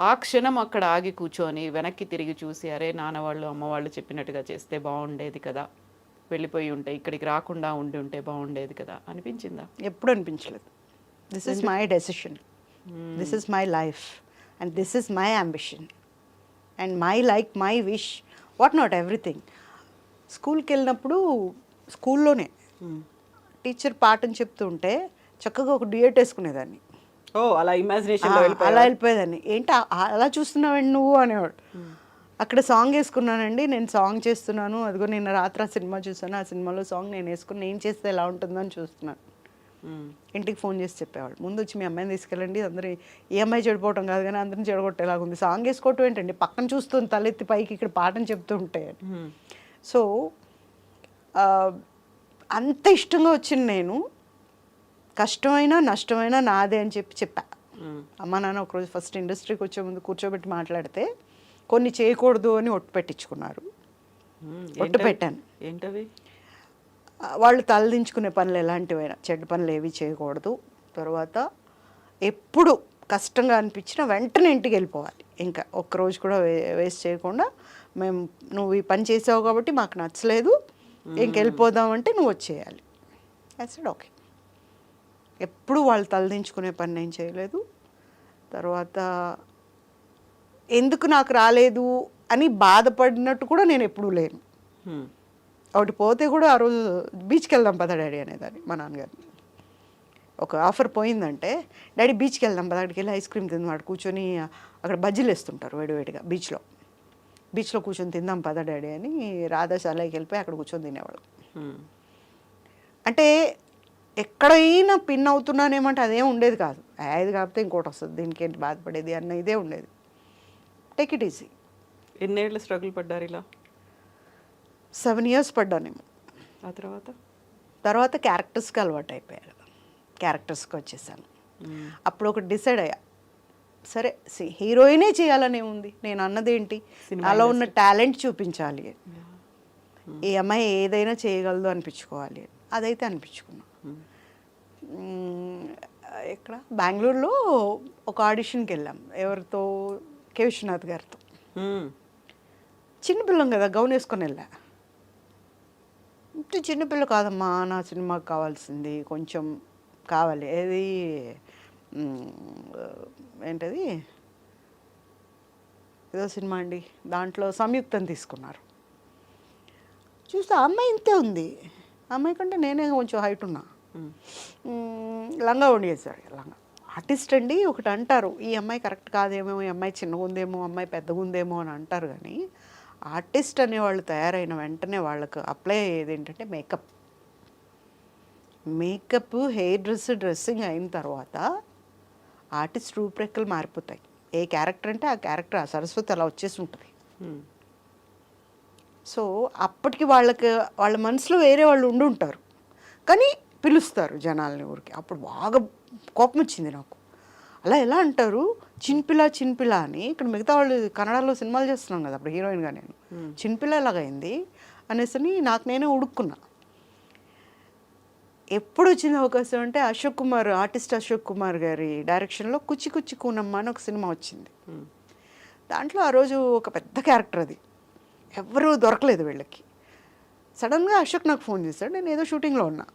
ఆ క్షణం అక్కడ ఆగి కూర్చొని వెనక్కి తిరిగి చూసి అరే నాన్న వాళ్ళు అమ్మ వాళ్ళు చెప్పినట్టుగా చేస్తే బాగుండేది కదా, వెళ్ళిపోయి ఉంటే ఇక్కడికి రాకుండా ఉండి ఉంటే బాగుండేది కదా అనిపించిందా? ఎప్పుడు అనిపించలేదు. This is my decision, this is my life and this is my ambition and my like my wish what not everything. స్కూల్కి వెళ్ళినప్పుడు స్కూల్లోనే టీచర్ పాఠం చెప్తూ ఉంటే చక్కగా ఒక డ్యూయట్ వేసుకునేదాన్ని. ఓ అలా ఇమాజినేషన్ అలా వెళ్ళిపోయేదాన్ని. ఏంటి అలా చూస్తున్నావండి నువ్వు అనేవాడు. అక్కడ సాంగ్ వేసుకున్నానండి, నేను సాంగ్ చేస్తున్నాను, అదిగో నిన్న రాత్రి ఆ సినిమా చూసాను, ఆ సినిమాలో సాంగ్ నేను వేసుకుని నేను చేస్తే ఎలా ఉంటుందో అని చూస్తున్నాను. ఇంటికి ఫోన్ చేసి చెప్పేవాళ్ళు, ముందు వచ్చి మీ అమ్మాయిని తీసుకెళ్ళండి, అందరూ ఈ అమ్మాయి చెడిపోవటం కాదు కానీ అందరిని చెడగొట్టేలాగా ఉంది, సాంగ్ వేసుకోవటం ఏంటండి, పక్కన చూస్తుంది తలెత్తి పైకి ఇక్కడ పాఠం చెప్తూ ఉంటే. సో అంత ఇష్టంగా వచ్చిన నేను కష్టమైనా నష్టమైనా నాదే అని చెప్పా. అమ్మ నాన్న ఒకరోజు ఫస్ట్ ఇండస్ట్రీకి వచ్చే ముందు కూర్చోబెట్టి మాట్లాడితే కొన్ని చేయకూడదు అని ఒట్టు పెట్టించుకున్నారు. ఒట్టు పెట్టాను. ఏంటవి? వాళ్ళు తలదించుకునే పనులు ఎలాంటివైనా, చెడ్డ పనులు ఏవి చేయకూడదు, తర్వాత ఎప్పుడు కష్టంగా అనిపించినా వెంటనే ఇంటికి వెళ్ళిపోవాలి, ఇంకా ఒక్కరోజు కూడా వేస్ట్ చేయకుండా, మేము నువ్వు ఈ పని చేసావు కాబట్టి మాకు నచ్చలేదు, ఇంకెళ్ళిపోదామంటే నువ్వు వచ్చేయాలి. అసలు ఓకే. ఎప్పుడు వాళ్ళు తలదించుకునే పని నేను చేయలేదు. తర్వాత ఎందుకు నాకు రాలేదు అని బాధపడినట్టు కూడా నేను ఎప్పుడూ లేను. ఒకటి పోతే కూడా ఆ రోజు బీచ్కి వెళ్దాం పద డాడీ అనేదాన్ని మా నాన్నగారిని. ఒక ఆఫర్ పోయిందంటే డాడీ బీచ్కి వెళ్దాం పద, అక్కడికి వెళ్ళి ఐస్ క్రీమ్ తిందాం, కూర్చొని అక్కడ బజ్జీలు వేస్తుంటారు వేడివేడిగా బీచ్లో కూర్చొని తిందాం పద డాడీ అని రాధాశాలకి వెళ్ళిపోయి అక్కడ కూర్చొని తినేవాళ్ళు. అంటే ఎక్కడైనా పిన్ అవుతున్నానేమంటే అదేం ఉండేది కాదు, అది కాకపోతే ఇంకోటి వస్తుంది దీనికి ఏంటి బాధపడేది అన్న ఇదే ఉండేది. Take it easy. ఎన్నేళ్ళు స్ట్రగుల్ పడ్డారు ఇలా? 7 years పడ్డానేమో. ఆ తర్వాత క్యారెక్టర్స్కి అలవాటు అయిపోయారు కదా, క్యారెక్టర్స్కి వచ్చేసాను. అప్పుడు ఒకటి డిసైడ్ అయ్యా, సరే హీరోయినే చేయాలనే ఉంది, నేను అన్నదేంటి అలా ఉన్న టాలెంట్ చూపించాలి, ఈ అమ్మాయి ఏదైనా చేయగలదు అనిపించుకోవాలి, అదైతే అనిపించుకున్నా. ఇక్కడ బెంగళూరులో ఒక ఆడిషన్కి వెళ్ళాం, ఎవరితో, కే విశ్వనాథ్ గారితో. చిన్నపిల్లం కదా, గౌన్ వేసుకొని వెళ్ళా. చిన్నపిల్ల కాదమ్మా, నా సినిమాకి కావాల్సింది కొంచెం కావాలి, ఏది ఏంటది ఏదో సినిమా అండి, దాంట్లో సంయుక్తం తీసుకున్నారు. చూస్తే ఆ అమ్మాయి ఇంతే ఉంది, ఆ అమ్మాయి కంటే నేనే కొంచెం హైట్ ఉన్నా. లంగా వండేసాడు, లంగా ఆర్టిస్ట్ అండి. ఒకటి అంటారు, ఈ అమ్మాయి కరెక్ట్ కాదేమో, ఈ అమ్మాయి చిన్నగా ఉందేమో, అమ్మాయి పెద్దగా ఉందేమో అని అంటారు, కానీ ఆర్టిస్ట్ అనేవాళ్ళు తయారైన వెంటనే వాళ్ళకు అప్లై అయ్యేది ఏంటంటే మేకప్, హెయిర్ డ్రెస్సింగ్ అయిన తర్వాత ఆర్టిస్ట్ రూపురేఖలు మారిపోతాయి. ఏ క్యారెక్టర్ అంటే ఆ క్యారెక్టర్, ఆ సరస్వతి అలా వచ్చేసి ఉంటుంది. సో అప్పటికి వాళ్ళ మనసులో వేరే వాళ్ళు ఉండి ఉంటారు, కానీ పిలుస్తారు జనాలని ఊరికి. అప్పుడు బాగా కోపం వచ్చింది నాకు. అలా ఎలా అంటారు చిన్పిల్ల అని, ఇక్కడ మిగతా వాళ్ళు కన్నడలో సినిమాలు చేస్తున్నాం కదా అప్పుడు హీరోయిన్గా, నేను చిన్పిల్ల ఎలాగైంది అనేసి నాకు నేనే ఉడుక్కున్నా. ఎప్పుడు వచ్చింది అవకాశం అంటే ఆర్టిస్ట్ అశోక్ కుమార్ గారి డైరెక్షన్లో కుచి కుచి కూనమ్మ అని ఒక సినిమా వచ్చింది. దాంట్లో ఆ రోజు ఒక పెద్ద క్యారెక్టర్, అది ఎవరూ దొరకలేదు వీళ్ళకి. సడన్గా అశోక్ నాకు ఫోన్ చేశాడు, నేను ఏదో షూటింగ్లో ఉన్నా,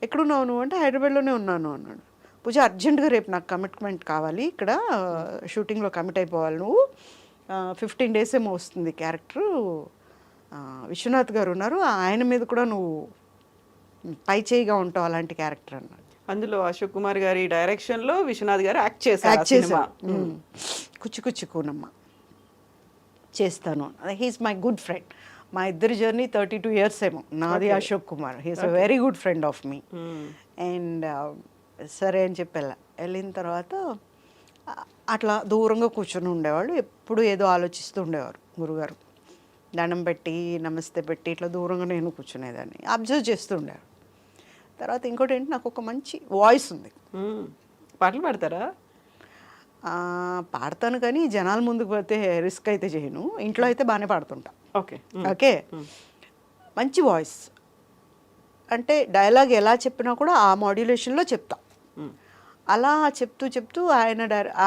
ఎక్కడున్నావు నువ్వు అంటే హైదరాబాద్లోనే ఉన్నాను అన్నాడు. పూజ అర్జెంటుగా రేపు నాకు కమిట్మెంట్ కావాలి, ఇక్కడ షూటింగ్లో కమిట్ అయిపోవాలి నువ్వు, 15 days ఏమో వస్తుంది క్యారెక్టరు, విశ్వనాథ్ గారు ఉన్నారు, ఆయన మీద కూడా నువ్వు పై చేయిగా ఉంటావు అలాంటి క్యారెక్టర్ అన్నాడు. అందులో అశోక్ కుమార్ గారి డైరెక్షన్లో విశ్వనాథ్ గారు యాక్ట్ చేశారు. కుచి కుచి కూనమ్మ చేస్తాను. He's my good friend. మా ఇద్దరి జర్నీ 32 years ఏమో, నాది Ashok Kumar. He's a very good friend of me. And సరే అని చెప్పి వెళ్ళిన తర్వాత అట్లా దూరంగా కూర్చొని ఉండేవాడు, ఎప్పుడు ఏదో ఆలోచిస్తూ ఉండేవారు గురుగారు. దండం పెట్టి నమస్తే పెట్టి ఇట్లా దూరంగా నేను కూర్చునేదాన్ని, అబ్జర్వ్ చేస్తూ ఉండేవారు. తర్వాత ఇంకోటి ఏంటి, నాకు ఒక మంచి వాయిస్ ఉంది. పాటలు పాడతారా? పాడతాను, కానీ జనాల ముందుకు పోతే రిస్క్ అయితే చేయను, ఇంట్లో అయితే బాగానే పాడుతుంటా. ఓకే మంచి వాయిస్ అంటే డైలాగ్ ఎలా చెప్పినా కూడా ఆ మాడ్యులేషన్లో చెప్తా. అలా చెప్తూ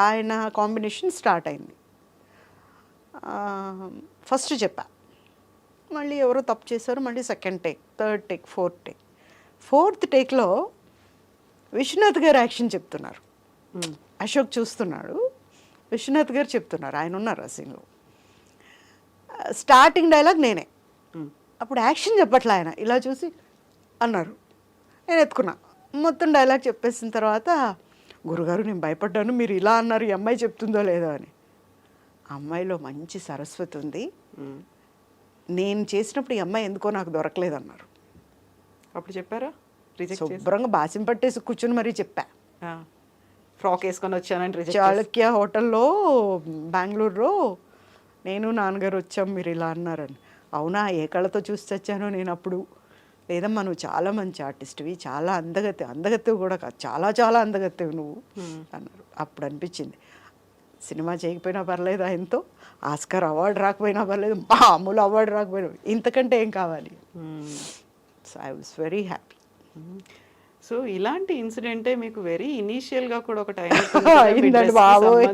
ఆయన కాంబినేషన్ స్టార్ట్ అయింది. ఫస్ట్ చెప్పా, మళ్ళీ ఎవరో తప్పు చేశారు, మళ్ళీ second take, third take, fourth టేక్లో విశ్వనాథ్ గారు యాక్షన్ చెప్తున్నారు. అశోక్ చూస్తున్నాడు, విశ్వనాథ్ గారు చెప్తున్నారు, ఆయన ఉన్నారు ఆ సీన్లో. స్టార్టింగ్ డైలాగ్ నేనే, అప్పుడు యాక్షన్ చెప్పట్లే, ఆయన ఇలా చూసి అన్నారు, నేను ఎత్తుకున్నా. మొత్తం డైలాగ్ చెప్పేసిన తర్వాత, గురుగారు నేను భయపడ్డాను, మీరు ఇలా అన్నారు, ఈ అమ్మాయి చెప్తుందో లేదో అని. ఆ అమ్మాయిలో మంచి సరస్వతి ఉంది, నేను చేసినప్పుడు ఈ అమ్మాయి ఎందుకో నాకు దొరకలేదన్నారు. అప్పుడు చెప్పారా? రిజెక్ట్ శుభ్రంగా బాసిం పట్టేసి కూర్చొని మరీ చెప్పా. ఫ్రాక్ వేసుకొని వచ్చానని చాళుక్య హోటల్లో బెంగళూరులో నేను నాన్నగారు వచ్చాం, మీరు ఇలా అన్నారని. అవునా, ఏ కళతో చూసి వచ్చానో నేను అప్పుడు. లేదమ్మా నువ్వు చాలా మంచి ఆర్టిస్ట్వి, చాలా అందగత్తెవి కూడా కాదు, చాలా చాలా అందగత్తెవి నువ్వు అన్నారు. అప్పుడు అనిపించింది, సినిమా చేయకపోయినా పర్లేదు, ఆయనతో ఆస్కార్ అవార్డు రాకపోయినా పర్లేదు, మామూలు అవార్డు రాకపోయినా, ఇంతకంటే ఏం కావాలి. So I was very happy. So ఇలాంటి ఇన్సిడెంటే మీకు వెరీ ఇనీషియల్గా కూడా ఒక టైం అయిందండి బాబోయ్.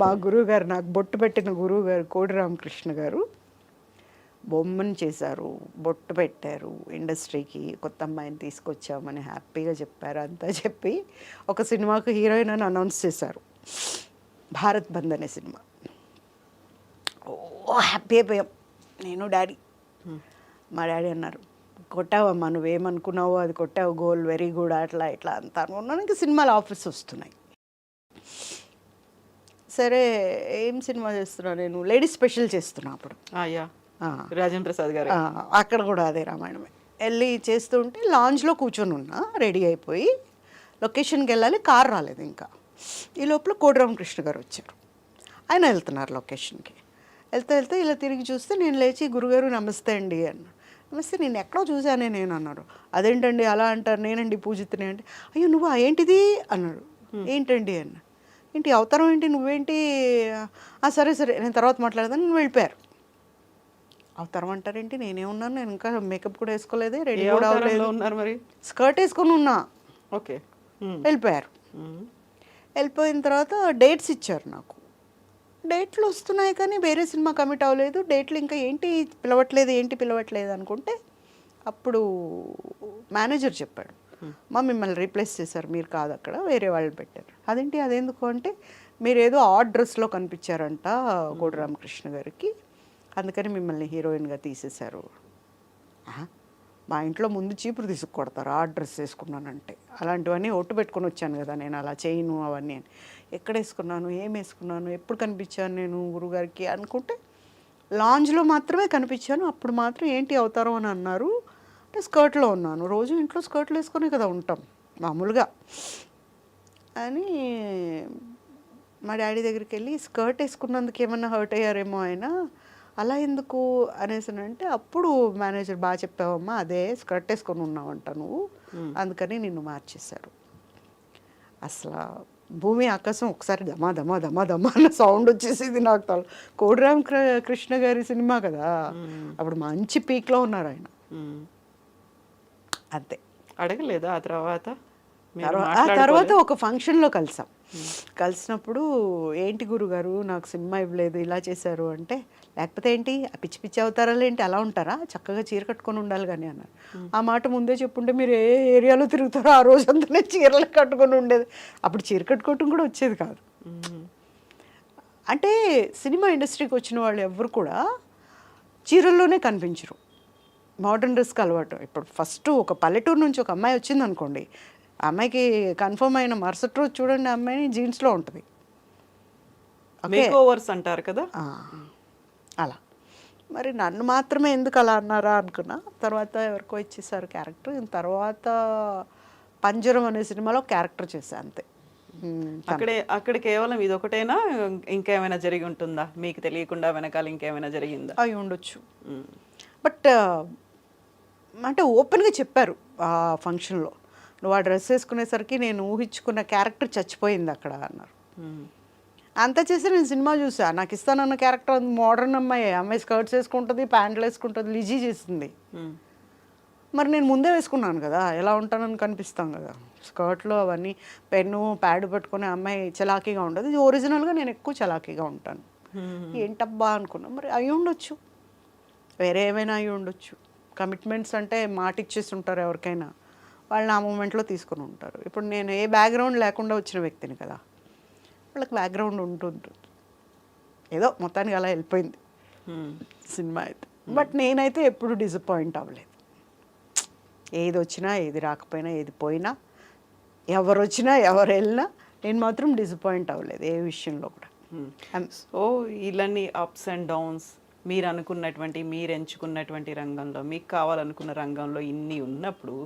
మా గురువు గారు, నాకు బొట్టు పెట్టిన గురువు గారు కోడి రామకృష్ణ గారు బొమ్మను చేశారు, బొట్టు పెట్టారు, ఇండస్ట్రీకి కొత్త అమ్మాయిని తీసుకొచ్చామని హ్యాపీగా చెప్పారు. అంతా చెప్పి ఒక సినిమాకు హీరోయిన్ అని అనౌన్స్ చేశారు, భారత్ బంద్ అనే సినిమా. ఓ హ్యాపీ అయిపోయాం నేను డాడీ. మా డాడీ అన్నారు, కొట్టావమ్మా, నువ్వేమనుకున్నావో అది కొట్టావు, గోల్, వెరీ గుడ్, అట్లా ఇట్లా అంతా అనుకున్నాను. ఇంకా సినిమాలు ఆఫర్స్ వస్తున్నాయి. సరే ఏం సినిమా చేస్తున్నా నేను, లేడీస్ స్పెషల్ చేస్తున్నా అప్పుడు, రాజేంద్ర ప్రసాద్ గారు. అక్కడ కూడా అదే రామాయణమే. వెళ్ళి చేస్తుంటే లాంజ్లో కూర్చొని ఉన్నా, రెడీ అయిపోయి లొకేషన్కి వెళ్ళాలి, కార్ రాలేదు ఇంకా. ఈ లోపల కోడి రామకృష్ణ గారు వచ్చారు, ఆయన వెళ్తున్నారు లొకేషన్కి. వెళ్తే ఇలా తిరిగి చూస్తే నేను లేచి, గురుగారు నమస్తే అండి అన్న. నమస్తే, నేను ఎక్కడో చూశానే నేను అన్నారు. అదేంటండి అలా అంటారు, నేనండి పూజితుని అంటే. అయ్యో నువ్వు ఏంటిది అన్నాడు. ఏంటండి అన్న. ఏంటి అవతారం ఏంటి, నువ్వేంటి, సరే నేను తర్వాత మాట్లాడదాను, నేను వెళ్ళిపోయారు. అవతారం అంటారేంటి, నేనేమన్నాను, నేను ఇంకా మేకప్ కూడా వేసుకోలేదే, రెడీ కూడా అవ్వలేదు, ఉన్నారు మరి, స్కర్ట్ వేసుకొని ఉన్నా. ఓకే, వెళ్ళిపోయారు. వెళ్ళిపోయిన తర్వాత డేట్స్ ఇచ్చారు నాకు. డేట్లు వస్తున్నాయి కానీ వేరే సినిమా కమిట్ అవ్వలేదు, డేట్లు ఇంకా ఏంటి పిలవట్లేదు అనుకుంటే అప్పుడు మేనేజర్ చెప్పాడు, మిమ్మల్ని రీప్లేస్ చేశారు, మీరు కాదు అక్కడ, వేరే వాళ్ళు పెట్టారు. అదేందుకు అంటే, మీరు ఏదో ఆడ్ డ్రెస్లో కనిపించారంట కోడి రామకృష్ణ గారికి, అందుకని మిమ్మల్ని హీరోయిన్గా తీసేశారు. మా ఇంట్లో ముందు చీపురు తీసుకొడతారు ఆ డ్రెస్ వేసుకున్నానంటే. అలాంటివన్నీ ఒట్టు పెట్టుకొని వచ్చాను కదా నేను, అలా చేయను అవన్నీ అని. ఎక్కడ వేసుకున్నాను, ఏం వేసుకున్నాను, ఎప్పుడు కనిపించాను నేను గురుగారికి అనుకుంటే, లాంజ్లో మాత్రమే కనిపించాను. అప్పుడు మాత్రం ఏంటి అవతారం అని అన్నారు. అంటే స్కర్ట్లో ఉన్నాను, రోజు ఇంట్లో స్కర్ట్లు వేసుకొని కదా ఉంటాం మామూలుగా అని. మా డాడీ దగ్గరికి వెళ్ళి, స్కర్ట్ వేసుకున్నందుకు ఏమన్నా హర్ట్ అయ్యారేమో ఆయన, అలా ఎందుకు అనేసి అంటే, అప్పుడు మేనేజర్ బాగా చెప్పావమ్మా, అదే స్కర్ట్ వేసుకొని ఉన్నావంట నువ్వు, అందుకని నిన్ను మార్చేశారు. అసలు భూమి ఆకాశం ఒకసారి దమా దమా దమా దమా అన్న సౌండ్ వచ్చేసింది నాకు. కోడి రామకృష్ణ గారి సినిమా కదా, అప్పుడు మంచి పీక్లో ఉన్నారు ఆయన. అంతే. అడగలేదా ఆ తర్వాత? తర్వాత ఒక ఫంక్షన్లో కలిసినప్పుడు, ఏంటి గురుగారు నాకు సినిమా ఇవ్వలేదు, ఇలా చేశారు అంటే, లేకపోతే ఏంటి ఆ పిచ్చి పిచ్చి అవతారాలు ఏంటి, అలా ఉంటారా, చక్కగా చీర కట్టుకొని ఉండాలి కానీ అన్నారు. ఆ మాట ముందే చెప్పుంటే మీరు ఏ ఏరియాలో తిరుగుతారో ఆ రోజంతా చీరలు కట్టుకొని ఉండేది. అప్పుడు చీర కట్టుకోవటం కూడా వచ్చేది కాదు. అంటే సినిమా ఇండస్ట్రీకి వచ్చిన వాళ్ళు ఎవరు కూడా చీరల్లోనే కనిపించరు, మోడర్న్ డ్రెస్కి అలవాటు. ఇప్పుడు ఫస్ట్ ఒక పల్లెటూరు నుంచి ఒక అమ్మాయి వచ్చింది అనుకోండి, ఆ అమ్మాయికి కన్ఫర్మ్ అయిన మరుసటి రోజు చూడండి, ఆ అమ్మాయిని జీన్స్లో ఉంటుంది. మేకోవర్స్ అంటారు కదా, అలా. మరి నన్ను మాత్రమే ఎందుకు అలా అన్నారా అనుకున్నా. తర్వాత ఎవరికో ఇచ్చేసారు క్యారెక్టర్. తర్వాత పంజరం అనే సినిమాలో క్యారెక్టర్ చేశా అంతే. అక్కడ కేవలం ఇది ఒకటేనా, ఇంకేమైనా జరిగి ఉంటుందా మీకు తెలియకుండా, వెనకాల ఇంకేమైనా జరిగిందా? అయి ఉండొచ్చు. బట్ అంటే ఓపెన్గా చెప్పారు ఆ ఫంక్షన్లో, నువ్వు ఆ డ్రెస్ వేసుకునేసరికి నేను ఊహించుకున్న క్యారెక్టర్ చచ్చిపోయింది అక్కడ అన్నారు. అంతా చేసి నేను సినిమా చూసా, నాకు ఇస్తానన్న క్యారెక్టర్ మోడర్న్ అమ్మాయి స్కర్ట్స్ వేసుకుంటుంది, ప్యాంట్లు వేసుకుంటుంది, లిజీ చేసింది. మరి నేను ముందే వేసుకున్నాను కదా, ఎలా ఉంటానని కనిపిస్తాం కదా, స్కర్ట్లో అవన్నీ పెన్ను ప్యాడ్ పట్టుకునే అమ్మాయి చలాకీగా ఉంటుంది. ఒరిజినల్గా నేను ఎక్కువ చలాకీగా ఉంటాను. ఏంటబ్బా అనుకున్నా. మరి అయి ఉండొచ్చు, వేరే ఏమైనా అయి ఉండొచ్చు. కమిట్మెంట్స్ అంటే మాట ఇచ్చేసి ఉంటారు ఎవరికైనా, వాళ్ళని ఆ మూమెంట్లో తీసుకుని ఉంటారు. ఇప్పుడు నేను ఏ బ్యాక్గ్రౌండ్ లేకుండా వచ్చిన వ్యక్తిని కదా, వాళ్ళకి బ్యాక్గ్రౌండ్ ఉంటుంటుంది. ఏదో మొత్తానికి అలా వెళ్ళిపోయింది సినిమా అయితే. బట్ నేనైతే ఎప్పుడు డిసప్పాయింట్ అవ్వలేదు. ఏది వచ్చినా, ఏది రాకపోయినా, ఏది పోయినా, ఎవరు వచ్చినా, ఎవరు వెళ్ళినా నేను మాత్రం డిసప్పాయింట్ అవ్వలేదు ఏ విషయంలో కూడా. సో ఇలాంటి అప్స్ అండ్ డౌన్స్ మీరు అనుకున్నటువంటి, మీరు ఎంచుకున్నటువంటి రంగంలో, మీకు కావాలనుకున్న రంగంలో ఇన్ని ఉన్నప్పుడు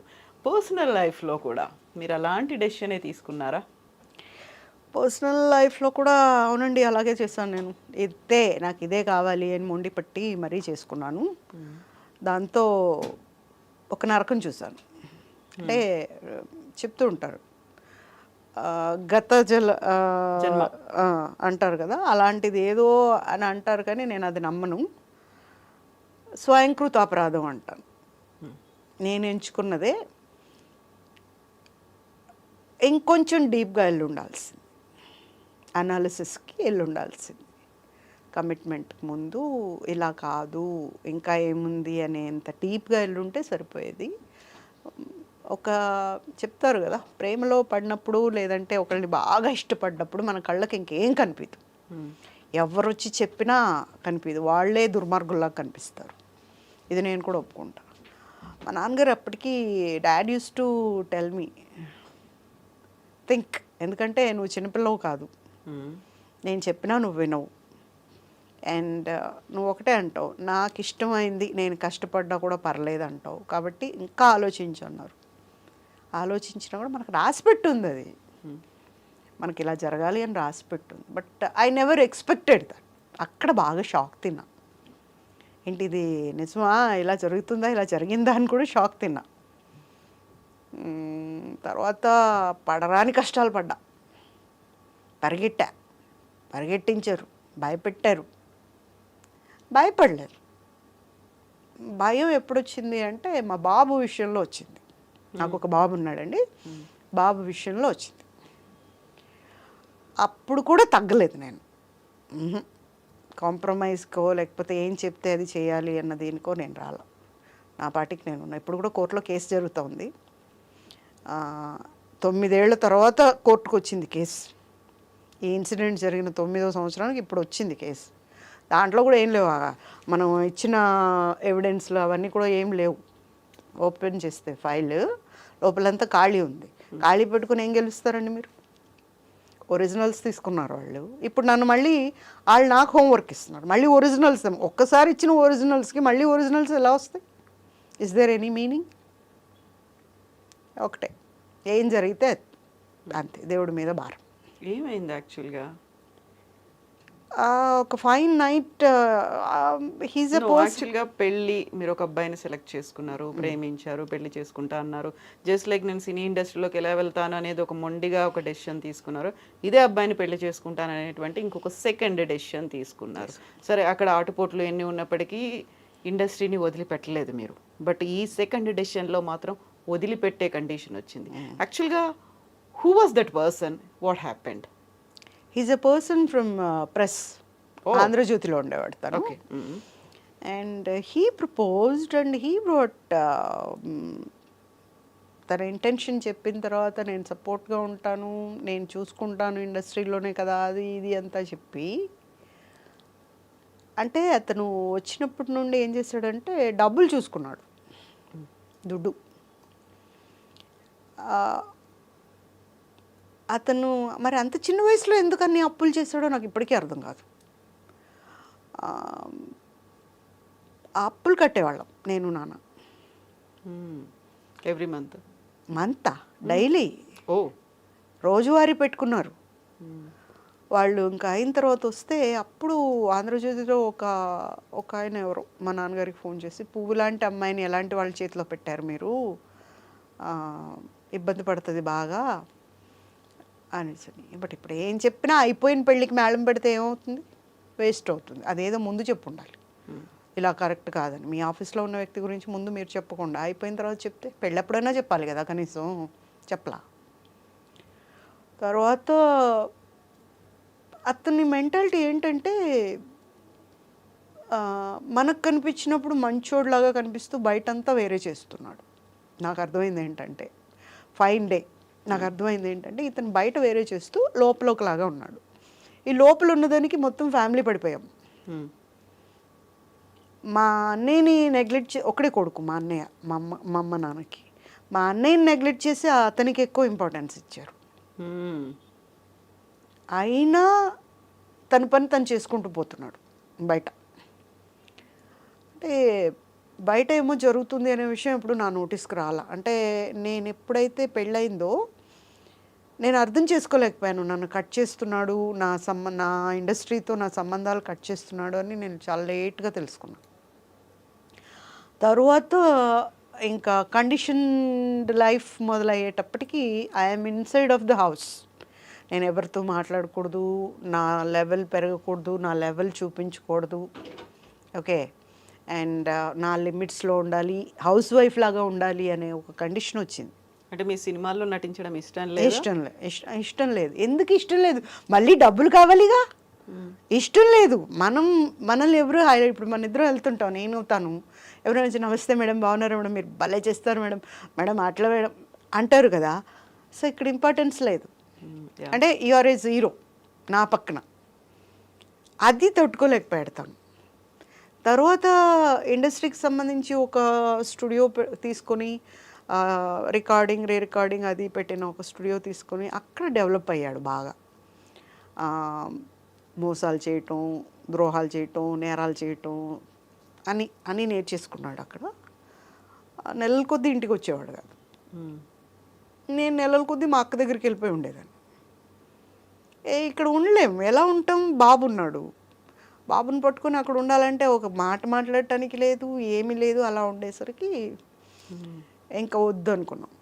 పర్సనల్ లైఫ్లో కూడా మీరు అలాంటి డెసిషనే తీసుకున్నారా? పర్సనల్ లైఫ్లో కూడా అవునండి, అలాగే చేశాను నేను. ఇదే నాకు ఇదే కావాలి అని మొండి పట్టి మరీ చేసుకున్నాను. దాంతో ఒక నరకం చూశాను. అంటే చెప్తూ ఉంటారు గత జన్మ. అంటారు కదా, అలాంటిది ఏదో అని అంటారు, కానీ నేను అది నమ్మను. స్వయంకృత అపరాధం అంటాను. నేను ఎంచుకున్నదే ఇంకొంచెం డీప్గా వెళ్ళి ఉండాల్సింది, అనాలిసిస్కి వెళ్ళి ఉండాల్సింది. కమిట్మెంట్కి ముందు ఇలా కాదు ఇంకా ఏముంది అనేంత డీప్గా వెళ్ళి ఉంటే సరిపోయేది. ఒక చెప్తారు కదా, ప్రేమలో పడినప్పుడు లేదంటే ఒకరిని బాగా ఇష్టపడ్డప్పుడు మన కళ్ళకి ఇంకేం కనిపించదు, ఎవరు వచ్చి చెప్పినా కనిపించదు, వాళ్ళే దుర్మార్గుల్లా కనిపిస్తారు. ఇది నేను కూడా ఒప్పుకుంటా. మా నాన్నగారు అప్పటికి dad use to tell me think, ఎందుకంటే నువ్వు చిన్నపిల్లవు కాదు, నేను చెప్పినా నువ్వు వినవు, అండ్ నువ్వు ఒకటే అంటావు నాకు ఇష్టమైంది నేను కష్టపడ్డా కూడా పర్లేదు అంటావు, కాబట్టి ఇంకా ఆలోచించు అన్నారు. ఆలోచించినా కూడా మనకు రాసిపెట్టి ఉంది, అది మనకి ఇలా జరగాలి అని రాసిపెట్టి ఉంది. But I never expected that. అక్కడ బాగా షాక్ తిన్నా. ఏంటి ఇది నిజమా, ఇలా జరుగుతుందా, ఇలా జరిగిందా అని కూడా షాక్ తిన్నా. తర్వాత పడరాని కష్టాలు పడ్డా, పరిగెట్టించారు, భయపెట్టారు, భయపడలేరు. భయం ఎప్పుడు వచ్చింది అంటే మా బాబు విషయంలో వచ్చింది. నాకు ఒక బాబు ఉన్నాడండి, బాబు విషయంలో వచ్చింది. అప్పుడు కూడా తగ్గలేదు నేను. కాంప్రమైజ్కో లేకపోతే ఏం చెప్తే అది చేయాలి అన్న దేనికో నేను రాలా, నా పాటికి నేను ఉన్నా. ఇప్పుడు కూడా కోర్టులో కేసు జరుగుతుంది. 9 ఏళ్ల తర్వాత కోర్టుకు వచ్చింది కేసు. ఈ ఇన్సిడెంట్ జరిగిన 9వ సంవత్సరానికి ఇప్పుడు వచ్చింది కేసు. దాంట్లో కూడా ఏం లేవు, మనం ఇచ్చిన ఎవిడెన్స్లు అవన్నీ కూడా ఏం లేవు. ఓపెన్ చేస్తే ఫైల్ లోపలంతా ఖాళీ ఉంది. ఖాళీ పెట్టుకుని ఏం గెలుస్తారండి మీరు? ఒరిజినల్స్ తీసుకున్నారు వాళ్ళు. ఇప్పుడు నన్ను మళ్ళీ వాళ్ళు నాకు హోంవర్క్ ఇస్తున్నారు, మళ్ళీ ఒరిజినల్స్. ఒక్కసారి ఇచ్చిన ఒరిజినల్స్కి మళ్ళీ ఒరిజినల్స్ ఎలా వస్తాయి? Is there any meaning? ఒకటే, ఏం జరిగితే అంతే, దేవుడి మీద భారం. ఏమైంది యాక్చువల్గా? ఒక ఫైన్ నైట్, హీజ్ ఎ యాక్చువల్గా పెళ్ళి, మీరు ఒక అబ్బాయిని సెలెక్ట్ చేసుకున్నారు, ప్రేమించారు, పెళ్లి చేసుకుంటా అన్నారు. జస్ట్ లైక్ నేను సినీ ఇండస్ట్రీలోకి ఎలా వెళ్తాను అనేది ఒక మొండిగా ఒక డెసిషన్ తీసుకున్నారు. ఇదే అబ్బాయిని పెళ్లి చేసుకుంటాను అనేటువంటి ఇంకొక సెకండ్ డెసిషన్ తీసుకున్నారు. సరే, అక్కడ ఆటుపోట్లు ఎన్ని ఉన్నప్పటికీ ఇండస్ట్రీని వదిలిపెట్టలేదు మీరు. బట్ ఈ సెకండ్ డెసిషన్లో మాత్రం వదిలిపెట్టే కండిషన్ వచ్చింది. యాక్చువల్గా who was that person, what happened? He's a person from press, ఆంధ్రజ్యోతిలో ఉండేవాడు తను. And he proposed and he brought, తన ఇంటెన్షన్ చెప్పిన తర్వాత నేను సపోర్ట్గా ఉంటాను, నేను చూసుకుంటాను ఇండస్ట్రీలోనే కదా అది ఇది అంతా చెప్పి, అంటే అతను వచ్చినప్పటి నుండి ఏం చేశాడంటే డబ్బులు చూసుకున్నాడు, దుడ్డు. అతను మరి అంత చిన్న వయసులో ఎందుకు అన్ని అప్పులు చేశాడో నాకు ఇప్పటికీ అర్థం కాదు. ఆ అప్పులు కట్టేవాళ్ళం నేను నాన్న, ఎవ్రీ మంత్ డైలీ. రోజువారీ పెట్టుకున్నారు వాళ్ళు. ఇంకా అయిన తర్వాత వస్తే అప్పుడు ఆంధ్రజ్యోతిలో ఒక ఆయన ఎవరో మా నాన్నగారికి ఫోన్ చేసి, పువ్వు లాంటి అమ్మాయిని ఎలాంటి వాళ్ళ చేతిలో పెట్టారు మీరు, ఇబ్బంది పడుతుంది బాగా అనేసి. బట్ ఇప్పుడు ఏం చెప్పినా అయిపోయిన పెళ్ళికి మేళం పెడితే ఏమవుతుంది? వేస్ట్ అవుతుంది. అదేదో ముందు చెప్పు ఉండాలి, ఇలా కరెక్ట్ కాదని. మీ ఆఫీస్లో ఉన్న వ్యక్తి గురించి ముందు మీరు చెప్పకుండా అయిపోయిన తర్వాత చెప్తే, పెళ్ళెప్పుడైనా చెప్పాలి కదా కనీసం, చెప్పలా. తర్వాత అతని మెంటాలిటీ ఏంటంటే మనకు కనిపించినప్పుడు మంచోడ్లాగా కనిపిస్తూ బయటంతా వేరే చేస్తున్నాడు. నాకు అర్థమైంది ఏంటంటే ఫైన్ డే నాకు అర్థమైంది ఏంటంటే ఇతను బయట వేరే చేస్తూ లోపల ఒకలాగా ఉన్నాడు. ఈ లోపల ఉన్నదానికి మొత్తం ఫ్యామిలీ పడిపోయాం. మా అన్నయ్యని నెగ్లెక్ట్ ఒకడే కొడుకు మా అన్నయ్య, మా అమ్మ నాన్నకి. మా అన్నయ్యని నెగ్లెక్ట్ చేసి అతనికి ఎక్కువ ఇంపార్టెన్స్ ఇచ్చారు. అయినా తన పని తను చేసుకుంటూ పోతున్నాడు బయట. అంటే బయట ఏమో జరుగుతుంది అనే విషయం ఇప్పుడు నా నోటీస్కి రాలా. అంటే నేను ఎప్పుడైతే పెళ్ళయిందో నేను అర్థం చేసుకోలేకపోయాను. నన్ను కట్ చేస్తున్నాడు, నా ఇండస్ట్రీతో నా సంబంధాలు కట్ చేస్తున్నాడు అని నేను చాలా లేట్గా తెలుసుకున్నాను. తరువాత ఇంకా కండిషన్డ్ లైఫ్ మొదలయ్యేటప్పటికి I'm inside of the house. నేను ఎవరితో మాట్లాడకూడదు, నా లెవెల్ పెరగకూడదు, నా లెవెల్ చూపించకూడదు, ఓకే, అండ్ నా లిమిట్స్లో ఉండాలి, హౌస్ వైఫ్ లాగా ఉండాలి అనే ఒక కండిషన్ వచ్చింది. అంటే మీ సినిమాల్లో నటించడం ఇష్టం లేదు? ఇష్టం లేదు. ఎందుకు ఇష్టం లేదు? మళ్ళీ డబ్బులు కావాలిగా. ఇష్టం లేదు. మనల్ని ఎవరు ఇప్పుడు మన ఇద్దరం వెళ్తుంటాం, నేను తను, ఎవరైనా వచ్చి నమస్తే మేడం, బాగున్నారు మేడం, మీరు భలే చేస్తారు మేడం, మేడం అట్లా మేడం అంటారు కదా. సో ఇక్కడ ఇంపార్టెన్స్ లేదు. అంటే యూఆర్ ఏ జీరో నా పక్కన. అది తట్టుకోలేకపోయాడతాను. తర్వాత ఇండస్ట్రీకి సంబంధించి ఒక స్టూడియో తీసుకొని రికార్డింగ్ రీ రికార్డింగ్ అది పెట్టిన ఒక స్టూడియో తీసుకొని అక్కడ డెవలప్ అయ్యాడు బాగా. మోసాలు చేయటం, ద్రోహాలు చేయటం, నేరాలు చేయటం అని నేర్చేసుకున్నాడు అక్కడ. నెలల కొద్దీ ఇంటికి వచ్చేవాడు కాదు. నేను నెలల కొద్దీ మా అక్క దగ్గరికి వెళ్ళిపోయి ఉండేదాన్ని. ఇక్కడ ఉండలేము, ఎలా ఉంటాం? బాబు ఉన్నాడు, బాబుని పట్టుకొని అక్కడ ఉండాలంటే ఒక మాట మాట్లాడటానికి లేదు, ఏమీ లేదు. అలా ఉండేసరికి ఇంకా వద్దు అనుకున్నాం.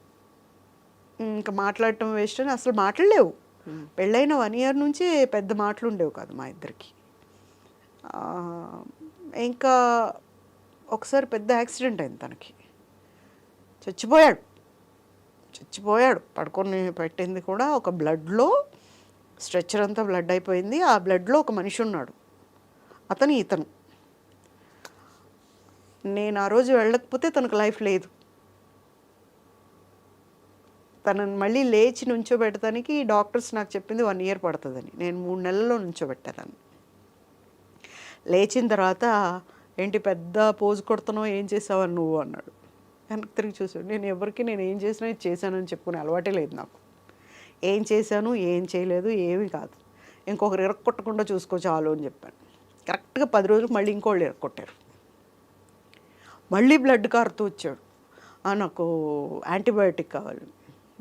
ఇంకా మాట్లాడటం వేస్ట్ అని అసలు మాట్లాడలేవు. పెళ్ళైన 1 year నుంచి పెద్ద మాటలు ఉండేవి కాదు మా ఇద్దరికి. ఇంకా ఒకసారి పెద్ద యాక్సిడెంట్ అయింది తనకి. చచ్చిపోయాడు. పడుకొని పెట్టింది కూడా ఒక బ్లడ్లో, స్ట్రెచ్చర్ అంతా బ్లడ్ అయిపోయింది. ఆ బ్లడ్లో ఒక మనిషి ఉన్నాడు, ఇతను. నేను ఆ రోజు వెళ్ళకపోతే తనకు లైఫ్ లేదు. తనని మళ్ళీ లేచి నుంచోబెట్టడానికి డాక్టర్స్ నాకు చెప్పింది 1 year పడుతుందని. నేను 3 నెలల్లో నుంచోబెట్టాను. లేచిన తర్వాత ఏంటి పెద్ద పోజు కొడుతున్నావు, ఏం చేసావని నువ్వు అన్నాడు. వెనక్కి తిరిగి చూసాడు. నేను ఏం చేసినా ఇది చేశానని చెప్పుకునే అలవాటే లేదు నాకు. ఏం చేశాను, ఏం చేయలేదు, ఏమీ కాదు, ఇంకొకరు ఇరక్కొట్టకుండా చూసుకో చాలు అని చెప్పాను. కరెక్ట్గా 10 రోజులకు మళ్ళీ ఇంకోళ్ళు ఇరక్కొట్టారు. మళ్ళీ బ్లడ్ కారుతూ వచ్చాడు. నాకు యాంటీబయాటిక్ కావాలి,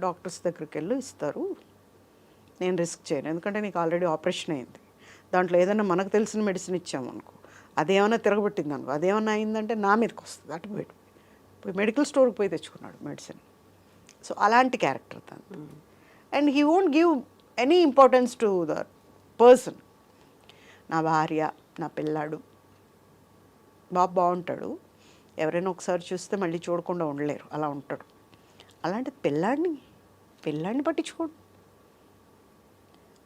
డాక్టర్స్ దగ్గరికి వెళ్ళి ఇస్తారు, నేను రిస్క్ చేయను, ఎందుకంటే నీకు ఆల్రెడీ ఆపరేషన్ అయింది, దాంట్లో ఏదైనా మనకు తెలిసిన మెడిసిన్ ఇచ్చామనుకో, అదేమన్నా తిరగబెట్టింది అనుకో, అదేమన్నా అయిందంటే నా మీదకి వస్తుంది, అటు పోయి మెడికల్ స్టోర్కి పోయి తెచ్చుకున్నాడు మెడిసిన్. సో అలాంటి క్యారెక్టర్ తను. And he won't give any importance to the person. నా భార్య, నా పిల్లాడు, బాగుంటాడు. ఎవరైనా ఒకసారి చూస్తే మళ్ళీ చూడకుండా ఉండలేరు, అలా ఉంటాడు. అలాంటి పిల్లాడిని పట్టించుకోడు.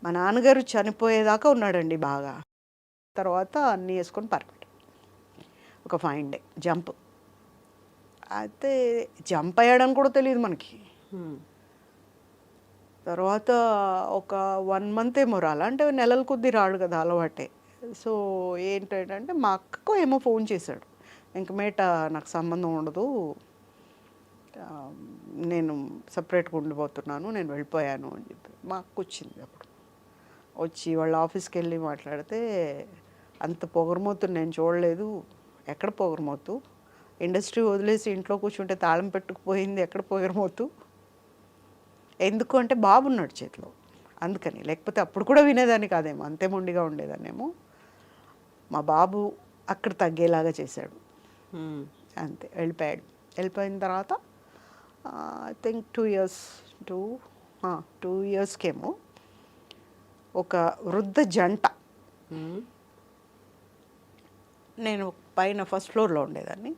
మా నాన్నగారు చనిపోయేదాకా ఉన్నాడండి బాగా. తర్వాత అన్నీ వేసుకొని పారిపోయాడు. ఒక ఫైన్ డే జంప్. అయితే జంప్ అయ్యాడని కూడా తెలియదు మనకి. తర్వాత ఒక 1 month ఏమో రాలా, అంటే నెలల కొద్దీ రాడు కదా, అలవాటే. సో ఏంటంటే మా అక్కకు ఏమో ఫోన్ చేశాడు, ఇంక మేట నాకు సంబంధం ఉండదు, నేను సపరేట్గా ఉండిపోతున్నాను, నేను వెళ్ళిపోయాను అని చెప్పి మా అక్క వచ్చింది. అప్పుడు వచ్చి వాళ్ళ ఆఫీస్కి వెళ్ళి మాట్లాడితే, అంత పొగరమోతుని నేను చూడలేదు. ఎక్కడ పొగరమోతు? ఇండస్ట్రీ వదిలేసి ఇంట్లో కూర్చుంటే తాళం పెట్టుకుపోయింది, ఎక్కడ పొగరమోతు? ఎందుకు అంటే బాబు ఉన్నాడు చేతిలో, అందుకని. లేకపోతే అప్పుడు కూడా వినేదాన్ని కాదేమో, అంతే మొండిగా ఉండేదాన్నేమో. మా బాబు అక్కడ తగ్గేలాగా చేశాడు, అంతే. వెళ్ళిపోయిన తర్వాత ఐ థింక్ 2 yearsకేమో ఒక వృద్ధ జంట, నేను పైన ఫస్ట్ ఫ్లోర్లో ఉండేదాన్ని,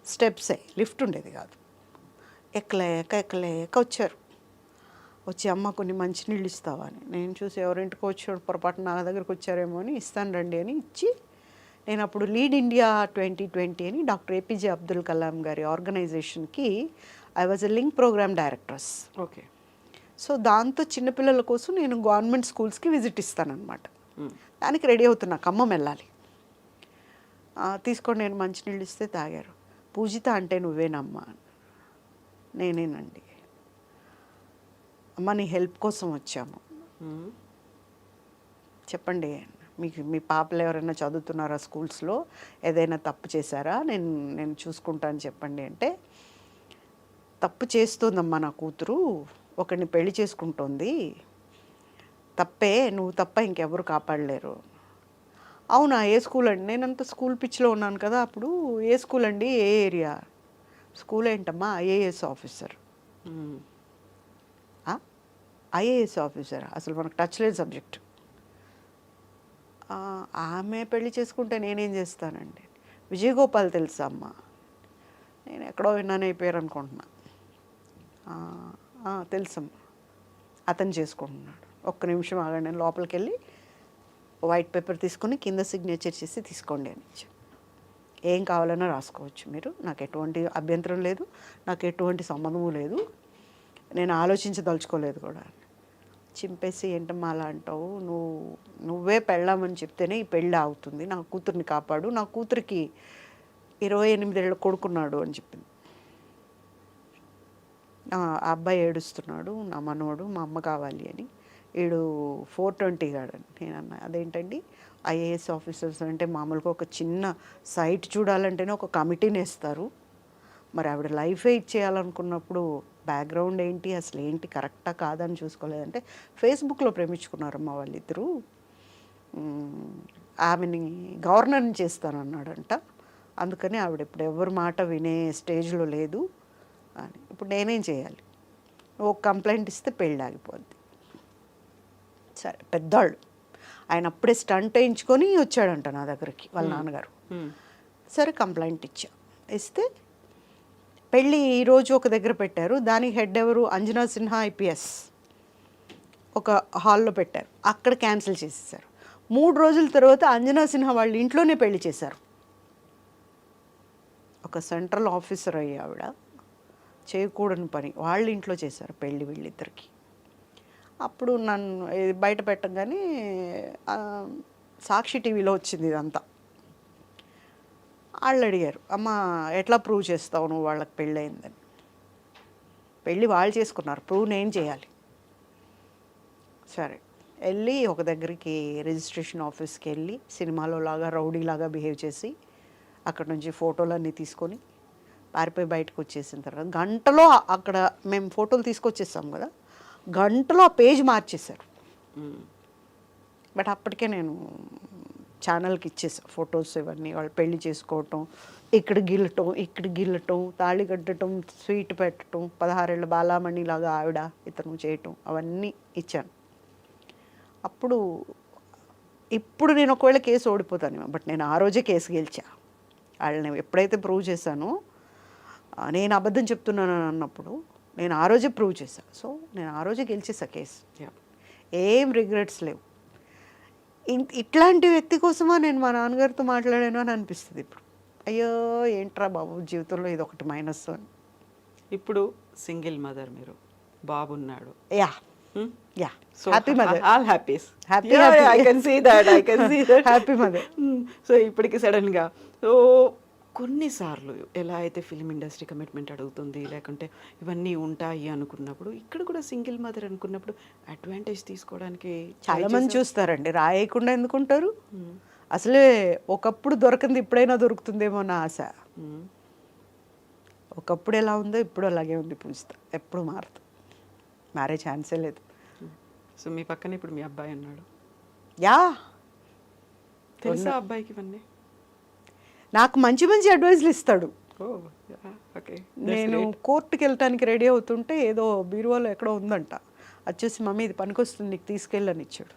స్టెప్సే, లిఫ్ట్ ఉండేది కాదు, ఎక్కలేక వచ్చారు. వచ్చి అమ్మ కొన్ని మంచినీళ్ళు ఇస్తావా అని. నేను చూసి ఎవరింటికి వచ్చి పొరపాటు నా దగ్గరికి వచ్చారేమో అని ఇస్తాను రండి అని ఇచ్చి, నేను అప్పుడు లీడ్ ఇండియా 2020 అని డాక్టర్ ఏపీజే అబ్దుల్ కలాం గారి ఆర్గనైజేషన్కి I was a link program directors. Okay. So దాంతో చిన్నపిల్లల కోసం నేను గవర్నమెంట్ స్కూల్స్కి విజిట్ ఇస్తానన్నమాట. దానికి రెడీ అవుతున్నా, ఖమ్మం వెళ్ళాలి. తీసుకొని నేను మంచినీళ్ళు ఇస్తే తాగారు. పూజిత అంటే నువ్వేనమ్మా? నేనేనండి. అమ్మ నీ హెల్ప్ కోసం వచ్చాము, చెప్పండి మీకు మీ పాపలు ఎవరైనా చదువుతున్నారా స్కూల్స్లో, ఏదైనా తప్పు చేశారా, నేను చూసుకుంటాను చెప్పండి అంటే, తప్పు చేస్తుందమ్మా నా కూతురు, ఒకరిని పెళ్లి చేసుకుంటోంది, తప్పే, నువ్వు తప్ప ఇంకెవరు కాపాడలేరు. అవునా, ఏ స్కూల్ అండి? నేనంత స్కూల్ పిచ్చిలో ఉన్నాను కదా అప్పుడు. ఏ స్కూల్ అండి, ఏ ఏరియా? స్కూల్ ఏంటమ్మా? IAS officer. ఐఏఎస్ ఆఫీసర్ అసలు మనకు టచ్ లేని సబ్జెక్ట్. ఆమె పెళ్లి చేసుకుంటే నేనేం చేస్తానండి? విజయగోపాల్ తెలుసా అమ్మ? నేను ఎక్కడో విన్నాను ఈ పేరు అనుకుంటున్నా. తెలుసమ్మా, అతను చేసుకుంటున్నాడు. ఒక్క నిమిషం ఆగండి, నేను లోపలికి వెళ్ళి వైట్ పేపర్ తీసుకొని కింద సిగ్నేచర్ చేసి తీసుకోండి అని ఇచ్చాను. ఏం కావాలన్నా రాసుకోవచ్చు మీరు, నాకు ఎటువంటి అభ్యంతరం లేదు, నాకు ఎటువంటి సంబంధము లేదు, నేను ఆలోచించదలుచుకోలేదు కూడా. చింపేసి ఏంటమ్మా అలా అంటావు, నువ్వే పెళ్ళామని చెప్తేనే ఈ పెళ్ళి అవుతుంది, నా కూతుర్ని కాపాడు, నా కూతురికి 28 ఏళ్ళ కొడుకున్నాడు అని చెప్పింది. ఆ అబ్బాయి ఏడుస్తున్నాడు, నా మనోడు, మా అమ్మ కావాలి అని. వీడు 420 గాడని. నేను అన్నా అదేంటండి, ఐఏఎస్ ఆఫీసర్స్ అంటే మామూలుగా ఒక చిన్న సైట్ చూడాలంటేనే ఒక కమిటీని వేస్తారు, మరి ఆవిడ లైఫే ఇచ్చేయాలనుకున్నప్పుడు బ్యాక్గ్రౌండ్ ఏంటి, అసలు ఏంటి, కరెక్టా కాదని చూసుకోలేదంటే, ఫేస్బుక్లో ప్రేమించుకున్నారమ్మా వాళ్ళిద్దరూ, ఆమెని గవర్నర్ని చేస్తానన్నాడంట, అందుకని ఆవిడ ఇప్పుడు ఎవరి మాట వినే స్టేజ్లో లేదు అని. ఇప్పుడు నేనేం చేయాలి? ఒక కంప్లైంట్ ఇస్తే పెళ్ళి ఆగిపోద్ది. సరే, పెద్దవాళ్ళు ఆయన అప్పుడే స్టంట్ వేయించుకొని వచ్చాడంట నా దగ్గరికి వాళ్ళ నాన్నగారు. సరే కంప్లైంట్ ఇస్తే పెళ్ళి ఈరోజు ఒక దగ్గర పెట్టారు, దానికి హెడ్ ఎవరు? అంజనా సిన్హా ఐపీఎస్. ఒక హాల్లో పెట్టారు, అక్కడ క్యాన్సిల్ చేసేసారు. 3 రోజుల తర్వాత అంజనా సిన్హా వాళ్ళ ఇంట్లోనే పెళ్లి చేశారు. ఒక సెంట్రల్ ఆఫీసర్ అయ్యి ఆవిడ చేయకూడని పని వాళ్ళ ఇంట్లో చేశారు పెళ్ళి వీళ్ళిద్దరికి. అప్పుడు నన్ను బయట పెట్టగానే సాక్షి టీవీలో వచ్చింది ఇదంతా. వాళ్ళు అడిగారు, అమ్మ ఎట్లా ప్రూవ్ చేస్తావు నువ్వు వాళ్ళకి పెళ్ళి అయిందని? పెళ్ళి వాళ్ళు చేసుకున్నారు, ప్రూవ్ నేను చేయాలి. సరే వెళ్ళి ఒక దగ్గరికి రిజిస్ట్రేషన్ ఆఫీస్కి వెళ్ళి సినిమాలో లాగా రౌడీలాగా బిహేవ్ చేసి అక్కడ నుంచి ఫోటోలన్నీ తీసుకొని పారిపోయి బయటకు వచ్చేసిన తర్వాత గంటలో అక్కడ మేము ఫోటోలు తీసుకొచ్చేసాం కదా, గంటలో ఆ పేజ్ మార్చేశారు. బట్ అప్పటికే నేను ఛానల్కి ఇచ్చేసాను ఫొటోస్ ఇవన్నీ. వాళ్ళు పెళ్లి చేసుకోవటం, ఇక్కడ గిల్లటం, తాళి కట్టడం, స్వీట్ పెట్టడం, 16 ఏళ్ళ బాలామణి లాగా ఆవిడ ఇతను చేయటం, అవన్నీ ఇచ్చాను. ఇప్పుడు నేను ఒకవేళ కేసు ఓడిపోతాను, బట్ నేను ఆ రోజే కేసు గెలిచా. వాళ్ళని ఎప్పుడైతే ప్రూవ్ చేశానో, నేను అబద్ధం చెప్తున్నాను అన్నప్పుడు నేను ఆ రోజే ప్రూవ్ చేశాను. సో నేను ఆ రోజే గెలిచేసా కేసు, ఏం రిగ్రెట్స్ లేవు. ఇట్లాంటి వ్యక్తి కోసమా నేను మా నాన్నగారితో మాట్లాడాను అని అనిపిస్తుంది ఇప్పుడు. అయ్యో ఏంట్రా బాబు జీవితంలో ఇది ఒకటి మైనస్ అని. ఇప్పుడు సింగిల్ మదర్, మీరు బాబున్నాడు. Yeah yeah happy mother. All happies. Happy I can see that happy mother. So ఇప్పటికి సడన్గా కొన్నిసార్లు ఎలా అయితే ఫిల్మ్ ఇండస్ట్రీ కమిట్మెంట్ అడుగుతుంది, లేకుంటే ఇవన్నీ ఉంటాయి అనుకున్నప్పుడు, ఇక్కడ కూడా సింగిల్ మదర్ అనుకున్నప్పుడు అడ్వాంటేజ్ తీసుకోవడానికి చాలా మంది చూస్తారండి, రాయకుండా ఎందుకుంటారు? అసలే ఒకప్పుడు దొరకంది ఇప్పుడైనా దొరుకుతుందేమో నా ఆశ. ఒకప్పుడు ఎలా ఉందో ఇప్పుడు అలాగే ఉంది పూజిత, ఎప్పుడు మారదు, మారే ఛాన్సే లేదు. సో మీ పక్కన ఇప్పుడు మీ అబ్బాయి అన్నాడు. యా తెలుసా అబ్బాయికి ఇవన్నీ? నాకు మంచి మంచి అడ్వైజ్లు ఇస్తాడు. ఓకే. నేను కోర్టుకి వెళ్ళటానికి రెడీ అవుతుంటే ఏదో బీరువాలో ఎక్కడో ఉందంట, అది చూసి మమ్మీ ఇది పనికొస్తుంది నీకు తీసుకెళ్ళని ఇచ్చాడు.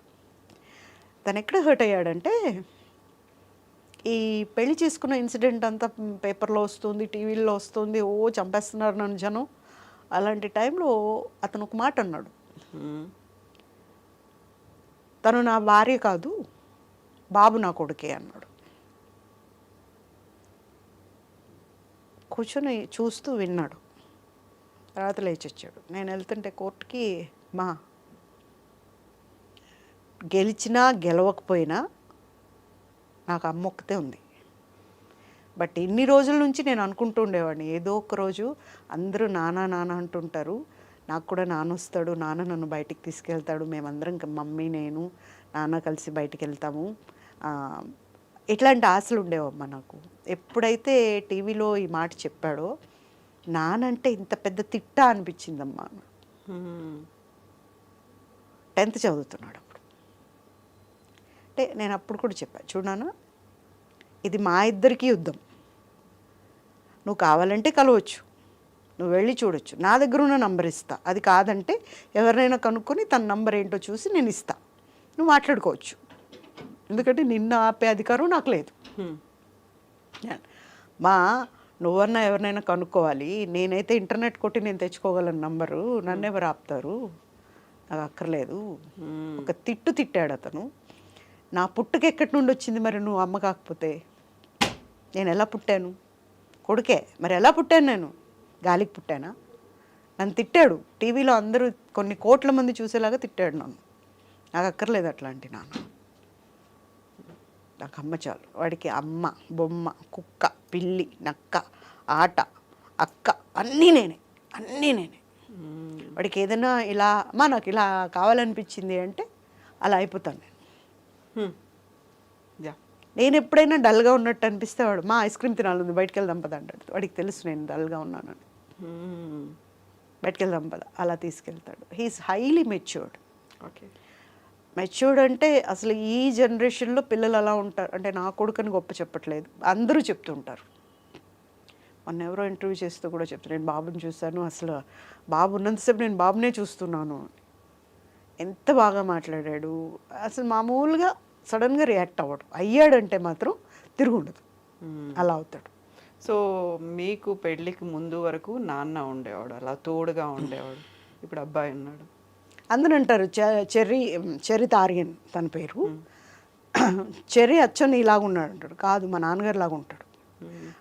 తను ఎక్కడ హర్ట్ అయ్యాడంటే, ఈ పెళ్లి చేసుకున్న ఇన్సిడెంట్ అంతా పేపర్లో వస్తుంది, టీవీల్లో వస్తుంది, చంపేస్తున్నారు నన్ను జనం. అలాంటి టైంలో అతను ఒక మాట అన్నాడు, తను నా భార్య కాదు, బాబు నా కొడుకే అన్నాడు. కూర్చొని చూస్తూ విన్నాడు. తర్వాత లేచొచ్చాడు. నేను వెళ్తుంటే కోర్టుకి, మా గెలిచినా గెలవకపోయినా నాకు అమ్మ ఒక్కతే ఉంది. బట్ ఇన్ని రోజుల నుంచి నేను అనుకుంటూ ఉండేవాడిని, ఏదో ఒక రోజు అందరూ నాన్న నాన్న అంటుంటారు, నాకు కూడా నాన్న వస్తాడు, నాన్న నన్ను బయటికి తీసుకెళ్తాడు, మేమందరం మమ్మీ నేను నాన్న కలిసి బయటికి వెళ్తాము. ఇట్లాంటి ఆశలు ఉండేవమ్మా నాకు. ఎప్పుడైతే టీవీలో ఈ మాట చెప్పాడో, నానంటే ఇంత పెద్ద తిట్ట అనిపించిందమ్మా. 10th చదువుతున్నాడు అప్పుడు. అంటే నేను అప్పుడు కూడా చెప్పాను, చూడనా, ఇది మా ఇద్దరికీ యుద్ధం. నువ్వు కావాలంటే కలవచ్చు, నువ్వు వెళ్ళి చూడొచ్చు, నా దగ్గర ఉన్న నంబర్ ఇస్తా, అది కాదంటే ఎవరినైనా కనుక్కొని తన నంబర్ ఏంటో చూసి నేను ఇస్తా, నువ్వు మాట్లాడుకోవచ్చు, ఎందుకంటే నిన్ను ఆపే అధికారం నాకు లేదు. మా నువ్వన్నా ఎవరినైనా కనుక్కోవాలి, నేనైతే ఇంటర్నెట్ కొట్టి నేను తెచ్చుకోగలను నంబరు, నన్ను ఎవరు ఆపుతారు, నాకు అక్కర్లేదు. ఒక తిట్టాడు అతను. నా పుట్టుక ఎక్కడి నుండి వచ్చింది మరి, నువ్వు అమ్మ కాకపోతే? నేను ఎలా పుట్టాను? కొడుకే, మరి ఎలా పుట్టాను నేను? గాలికి పుట్టానా? నన్ను తిట్టాడు టీవీలో, అందరూ కొన్ని కోట్ల మంది చూసేలాగా తిట్టాడు నన్ను. నాకు అక్కర్లేదు అట్లాంటి నాన్న, నాకు అమ్మ చాలు. వాడికి అమ్మ, బొమ్మ, కుక్క, పిల్లి, నక్క, ఆట, అక్క, అన్నీ నేనే. వాడికి ఏదైనా ఇలా అమ్మా నాకు ఇలా కావాలనిపించింది అంటే అలా అయిపోతాను నేను. నేను ఎప్పుడైనా డల్గా ఉన్నట్టు అనిపిస్తే వాడు, మా ఐస్ క్రీమ్ తినాలి, బయటకు వెళ్దాం పద అంటాడు. వాడికి తెలుసు నేను డల్గా ఉన్నానని. బయటకు వెళ్దాం పద, అలా తీసుకెళ్తాడు. He's highly matured. Okay, matured అంటే అసలు ఈ జనరేషన్లో పిల్లలు అలా ఉంటారు అంటే, నా కొడుకుని గొప్ప చెప్పట్లేదు, అందరూ చెప్తుంటారు. మొన్న ఎవరో ఇంటర్వ్యూ చేస్తూ కూడా చెప్తారు, నేను బాబుని చూశాను, అసలు బాబు ఉన్నంతసేపు నేను బాబునే చూస్తున్నాను, ఎంత బాగా మాట్లాడాడు. అసలు మామూలుగా సడన్గా రియాక్ట్ అవ్వడు, అయ్యాడంటే మాత్రం తిరుగుండదు, అలా అవుతాడు. సో మీకు పెళ్ళికి ముందు వరకు నాన్న ఉండేవాడు, అలా తోడుగా ఉండేవాడు. ఇప్పుడు అబ్బాయి ఉన్నాడు. అందరూ అంటారు చెర్రీ తారియన్ తన పేరు, చెర్రీ అచ్చని ఇలాగ ఉన్నాడు అంటాడు. కాదు, మా నాన్నగారు లాగా ఉంటాడు.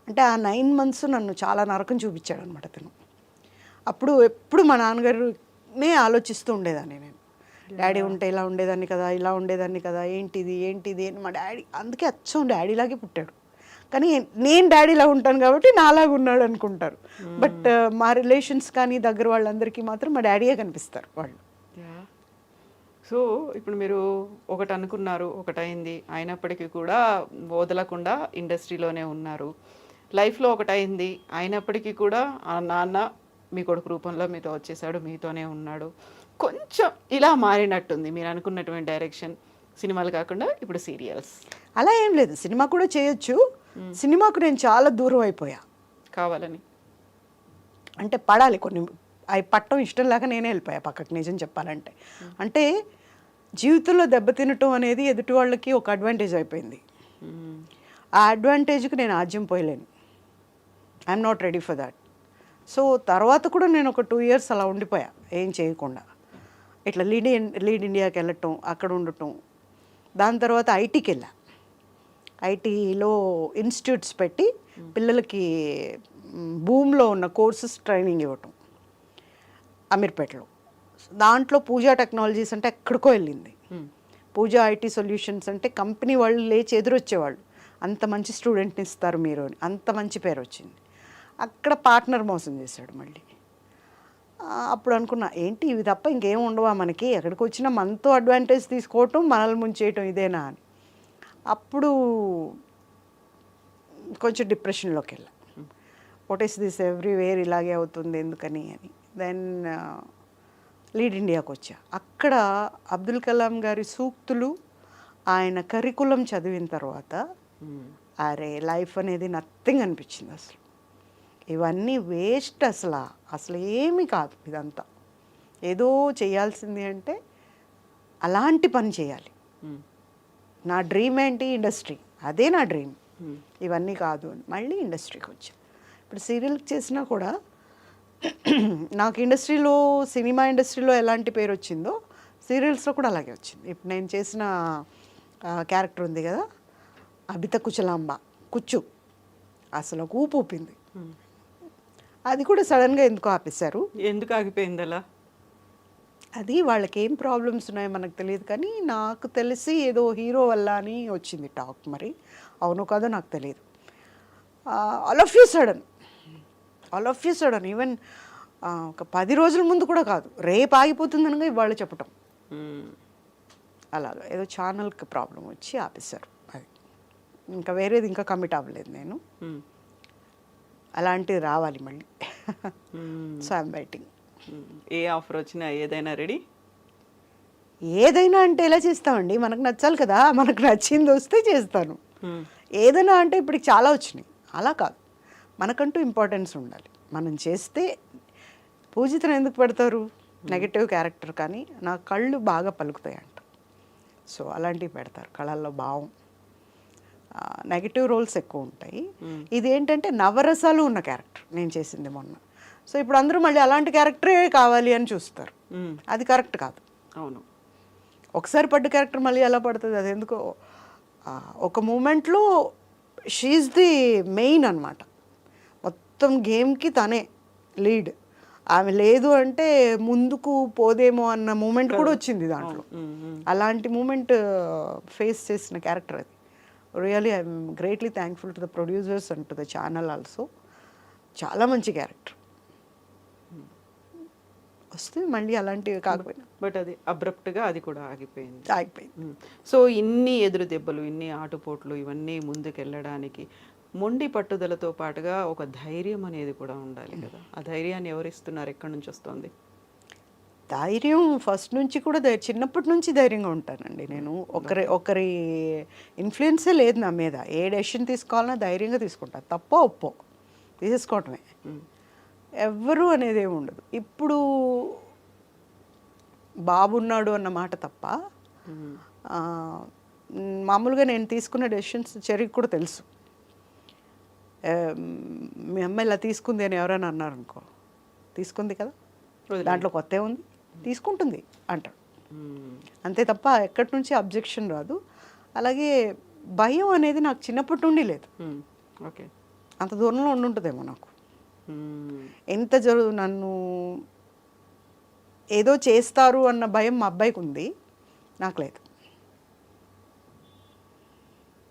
అంటే ఆ 9 months నన్ను చాలా నరకం చూపించాడు అనమాట తను. అప్పుడు ఎప్పుడు మా నాన్నగారునే ఆలోచిస్తూ ఉండేదాన్ని నేను. డాడీ ఉంటే ఇలా ఉండేదాన్ని కదా, ఇలా ఉండేదాన్ని కదా, ఏంటిది అని మా డాడీ అందుకే అచ్చం డాడీలాగే పుట్టాడు. కానీ నేను డాడీలా ఉంటాను కాబట్టి నాలాగా ఉన్నాడు అనుకుంటారు. బట్ మా రిలేషన్స్ కానీ దగ్గర వాళ్ళందరికీ మాత్రం మా డాడీయే కనిపిస్తారు వాళ్ళు. సో ఇప్పుడు మీరు ఒకటి అనుకున్నారు, ఒకటైంది, అయినప్పటికీ కూడా వదలకుండా ఇండస్ట్రీలోనే ఉన్నారు. లైఫ్లో ఒకటైంది, అయినప్పటికీ కూడా ఆ నాన్న మీ కొడుకు రూపంలో మీతో వచ్చేసాడు, మీతోనే ఉన్నాడు. కొంచెం ఇలా మారినట్టుంది మీరు అనుకున్నటువంటి డైరెక్షన్, సినిమాలు కాకుండా ఇప్పుడు సీరియల్స్. అలా ఏం లేదు, సినిమా కూడా చేయొచ్చు. సినిమాకు నేను చాలా దూరం అయిపోయా కావాలని. అంటే పడాలి కొన్ని, అవి పట్టడం ఇష్టం లేక నేనే వెళ్ళిపోయా పక్కకి, నిజం చెప్పాలంటే. అంటే జీవితంలో దెబ్బతినటం అనేది ఎదుటి వాళ్ళకి ఒక అడ్వాంటేజ్ అయిపోయింది. ఆ అడ్వాంటేజ్కి నేను ఆజ్యం పోయలేను. I'm not ready for that. So తర్వాత కూడా నేను ఒక 2 years అలా ఉండిపోయా ఏం చేయకుండా. ఇట్లా లీడ్ ఇండియాకి వెళ్ళటం, అక్కడ ఉండటం. దాని తర్వాత ఐటీకి వెళ్ళా. ఐటీలో ఇన్స్టిట్యూట్స్ పెట్టి పిల్లలకి భూమిలో ఉన్న కోర్సెస్ ట్రైనింగ్ ఇవ్వటం అమీర్పేటలో. దాంట్లో పూజా టెక్నాలజీస్ అంటే ఎక్కడికో వెళ్ళింది. పూజా ఐటీ సొల్యూషన్స్ అంటే కంపెనీ వాళ్ళు లేచి ఎదురొచ్చేవాళ్ళు, అంత మంచి స్టూడెంట్ని ఇస్తారు మీరు అని, అంత మంచి పేరు వచ్చింది. అక్కడ పార్ట్నర్ మోసం చేశాడు మళ్ళీ. అప్పుడు అనుకున్నా, ఏంటి ఇవి తప్ప ఇంకేం ఉండవా మనకి, ఎక్కడికి వచ్చినా మనతో అడ్వాంటేజ్ తీసుకోవటం, మనల్ని ముంచేయటం ఇదేనా అని. అప్పుడు కొంచెం డిప్రెషన్లోకి వెళ్ళా. వాట్ ఈస్ దిస్, ఎవ్రీవేర్ ఇలాగే అవుతుంది ఎందుకని అని. దెన్ లీడ్ ఇండియాకి వచ్చా. అక్కడ అబ్దుల్ కలాం గారి సూక్తులు, ఆయన కరికులం చదివిన తర్వాత అరే లైఫ్ అనేది నథింగ్ అనిపించింది. అసలు ఇవన్నీ వేస్ట్, అసలు ఏమీ కాదు ఇదంతా. ఏదో చేయాల్సింది అంటే అలాంటి పని చేయాలి. నా డ్రీమ్ ఏంటి, ఇండస్ట్రీ, అదే నా డ్రీమ్. ఇవన్నీ కాదు అని మళ్ళీ ఇండస్ట్రీకి వచ్చా. ఇప్పుడు సీరియల్ చేసినా కూడా నాకు ఇండస్ట్రీలో, సినిమా ఇండస్ట్రీలో ఎలాంటి పేరు వచ్చిందో సీరియల్స్లో కూడా అలాగే వచ్చింది. ఇప్పుడు నేను చేసిన క్యారెక్టర్ ఉంది కదా, అబిత కుచలాంబ, కుచ్చు, అసలు ఒక ఊపు ఊపింది. అది కూడా సడన్గా ఎందుకో ఆపేశారు. ఎందుకు ఆగిపోయింది అలా? అది వాళ్ళకి ఏం ప్రాబ్లమ్స్ ఉన్నాయో మనకు తెలియదు, కానీ నాకు తెలిసి ఏదో హీరో వల్ల అని వచ్చింది టాక్. మరి అవును కాదో నాకు తెలియదు. All of you sudden even ఒక 10 రోజుల ముందు కూడా కాదు, రేపు ఆగిపోతుందనగా ఇవాళ చెప్పటం. అలాగా ఏదో ఛానల్కి ప్రాబ్లం వచ్చి ఆపేశారు. అది ఇంకా వేరేది ఇంకా కమిట్ అవ్వలేదు నేను. అలాంటిది రావాలి మళ్ళీ. So I'm waiting. A offer వచ్చినా ఏదైనా రెడీ? ఏదైనా అంటే ఎలా చేస్తామండి, మనకు నచ్చాలి కదా, మనకు నచ్చింది వస్తే చేస్తాను. ఏదైనా అంటే ఇప్పుడు చాలా వచ్చినాయి, అలా కాదు. మనకంటూ ఇంపార్టెన్స్ ఉండాలి. మనం చేస్తే పూజితను ఎందుకు పెడతారు, నెగటివ్ క్యారెక్టర్, కానీ నా కళ్ళు బాగా పలుకుతాయి అంట. సో అలాంటివి పెడతారు, కళల్లో భావం. నెగటివ్ రోల్స్ ఎక్కువ ఉంటాయి. ఇది ఏంటంటే నవరసాలు ఉన్న క్యారెక్టర్ నేను చేసింది మొన్న. సో ఇప్పుడు అందరూ మళ్ళీ అలాంటి క్యారెక్టరే కావాలి అని చూస్తారు. అది కరెక్ట్ కాదు. అవును, ఒకసారి పడ్డ క్యారెక్టర్ మళ్ళీ ఎలా పడుతుంది, అది ఎందుకో. ఒక మూమెంట్లో షీఈ్ ది మెయిన్ అనమాట, మొత్తం గేమ్కి తనే లీడ్. ఆమె లేదు అంటే ముందుకు పోదేమో అన్న మూమెంట్ కూడా వచ్చింది దాంట్లో. అలాంటి మూమెంట్ ఫేస్ చేసిన క్యారెక్టర్ అది. Really I'm greatly thankful to the producers and to the channel also. చాలా మంచి క్యారెక్టర్ వస్తే మళ్ళీ అలాంటివి కాకపోయినా. బట్ అది అబ్రప్ట్గా అది కూడా ఆగిపోయింది. ఆగిపోయింది. సో ఇన్ని ఎదురు దెబ్బలు, ఇన్ని ఆటుపోట్లు, ఇవన్నీ ముందుకెళ్ళడానికి మొండి పట్టుదలతో పాటుగా ఒక ధైర్యం అనేది కూడా ఉండాలి కదా. ఆ ధైర్యాన్ని ఎవరిస్తున్నారు, ఎక్కడి నుంచి వస్తుంది ధైర్యం? ఫస్ట్ నుంచి కూడా చిన్నప్పటి నుంచి ధైర్యంగా ఉంటానండి నేను. ఒకరి ఇన్ఫ్లుయెన్సే లేదు నా మీద. ఏ డెసిషన్ తీసుకోవాలన్నా ధైర్యంగా తీసుకుంటాను, తప్పో ఒప్పో తీసుకోవటమే. ఎవ్వరు అనేది ఏమి ఉండదు. ఇప్పుడు బాబున్నాడు అన్న మాట తప్ప మామూలుగా నేను తీసుకున్న డెసిషన్స్ చెరికి కూడా తెలుసు. మీ అమ్మాయి ఇలా తీసుకుంది అని ఎవరైనా అన్నారు అనుకో, తీసుకుంది కదా, దాంట్లో కొత్త ఉంది, తీసుకుంటుంది అంటాడు. అంతే తప్ప ఎక్కడి నుంచి అబ్జెక్షన్ రాదు. అలాగే భయం అనేది నాకు చిన్నప్పటి నుండి లేదు. ఓకే, అంత దూరంలో ఉండుంటుందేమో నాకు. ఎంత నన్ను ఏదో చేస్తారు అన్న భయం మా అబ్బాయికి ఉంది, నాకు లేదు.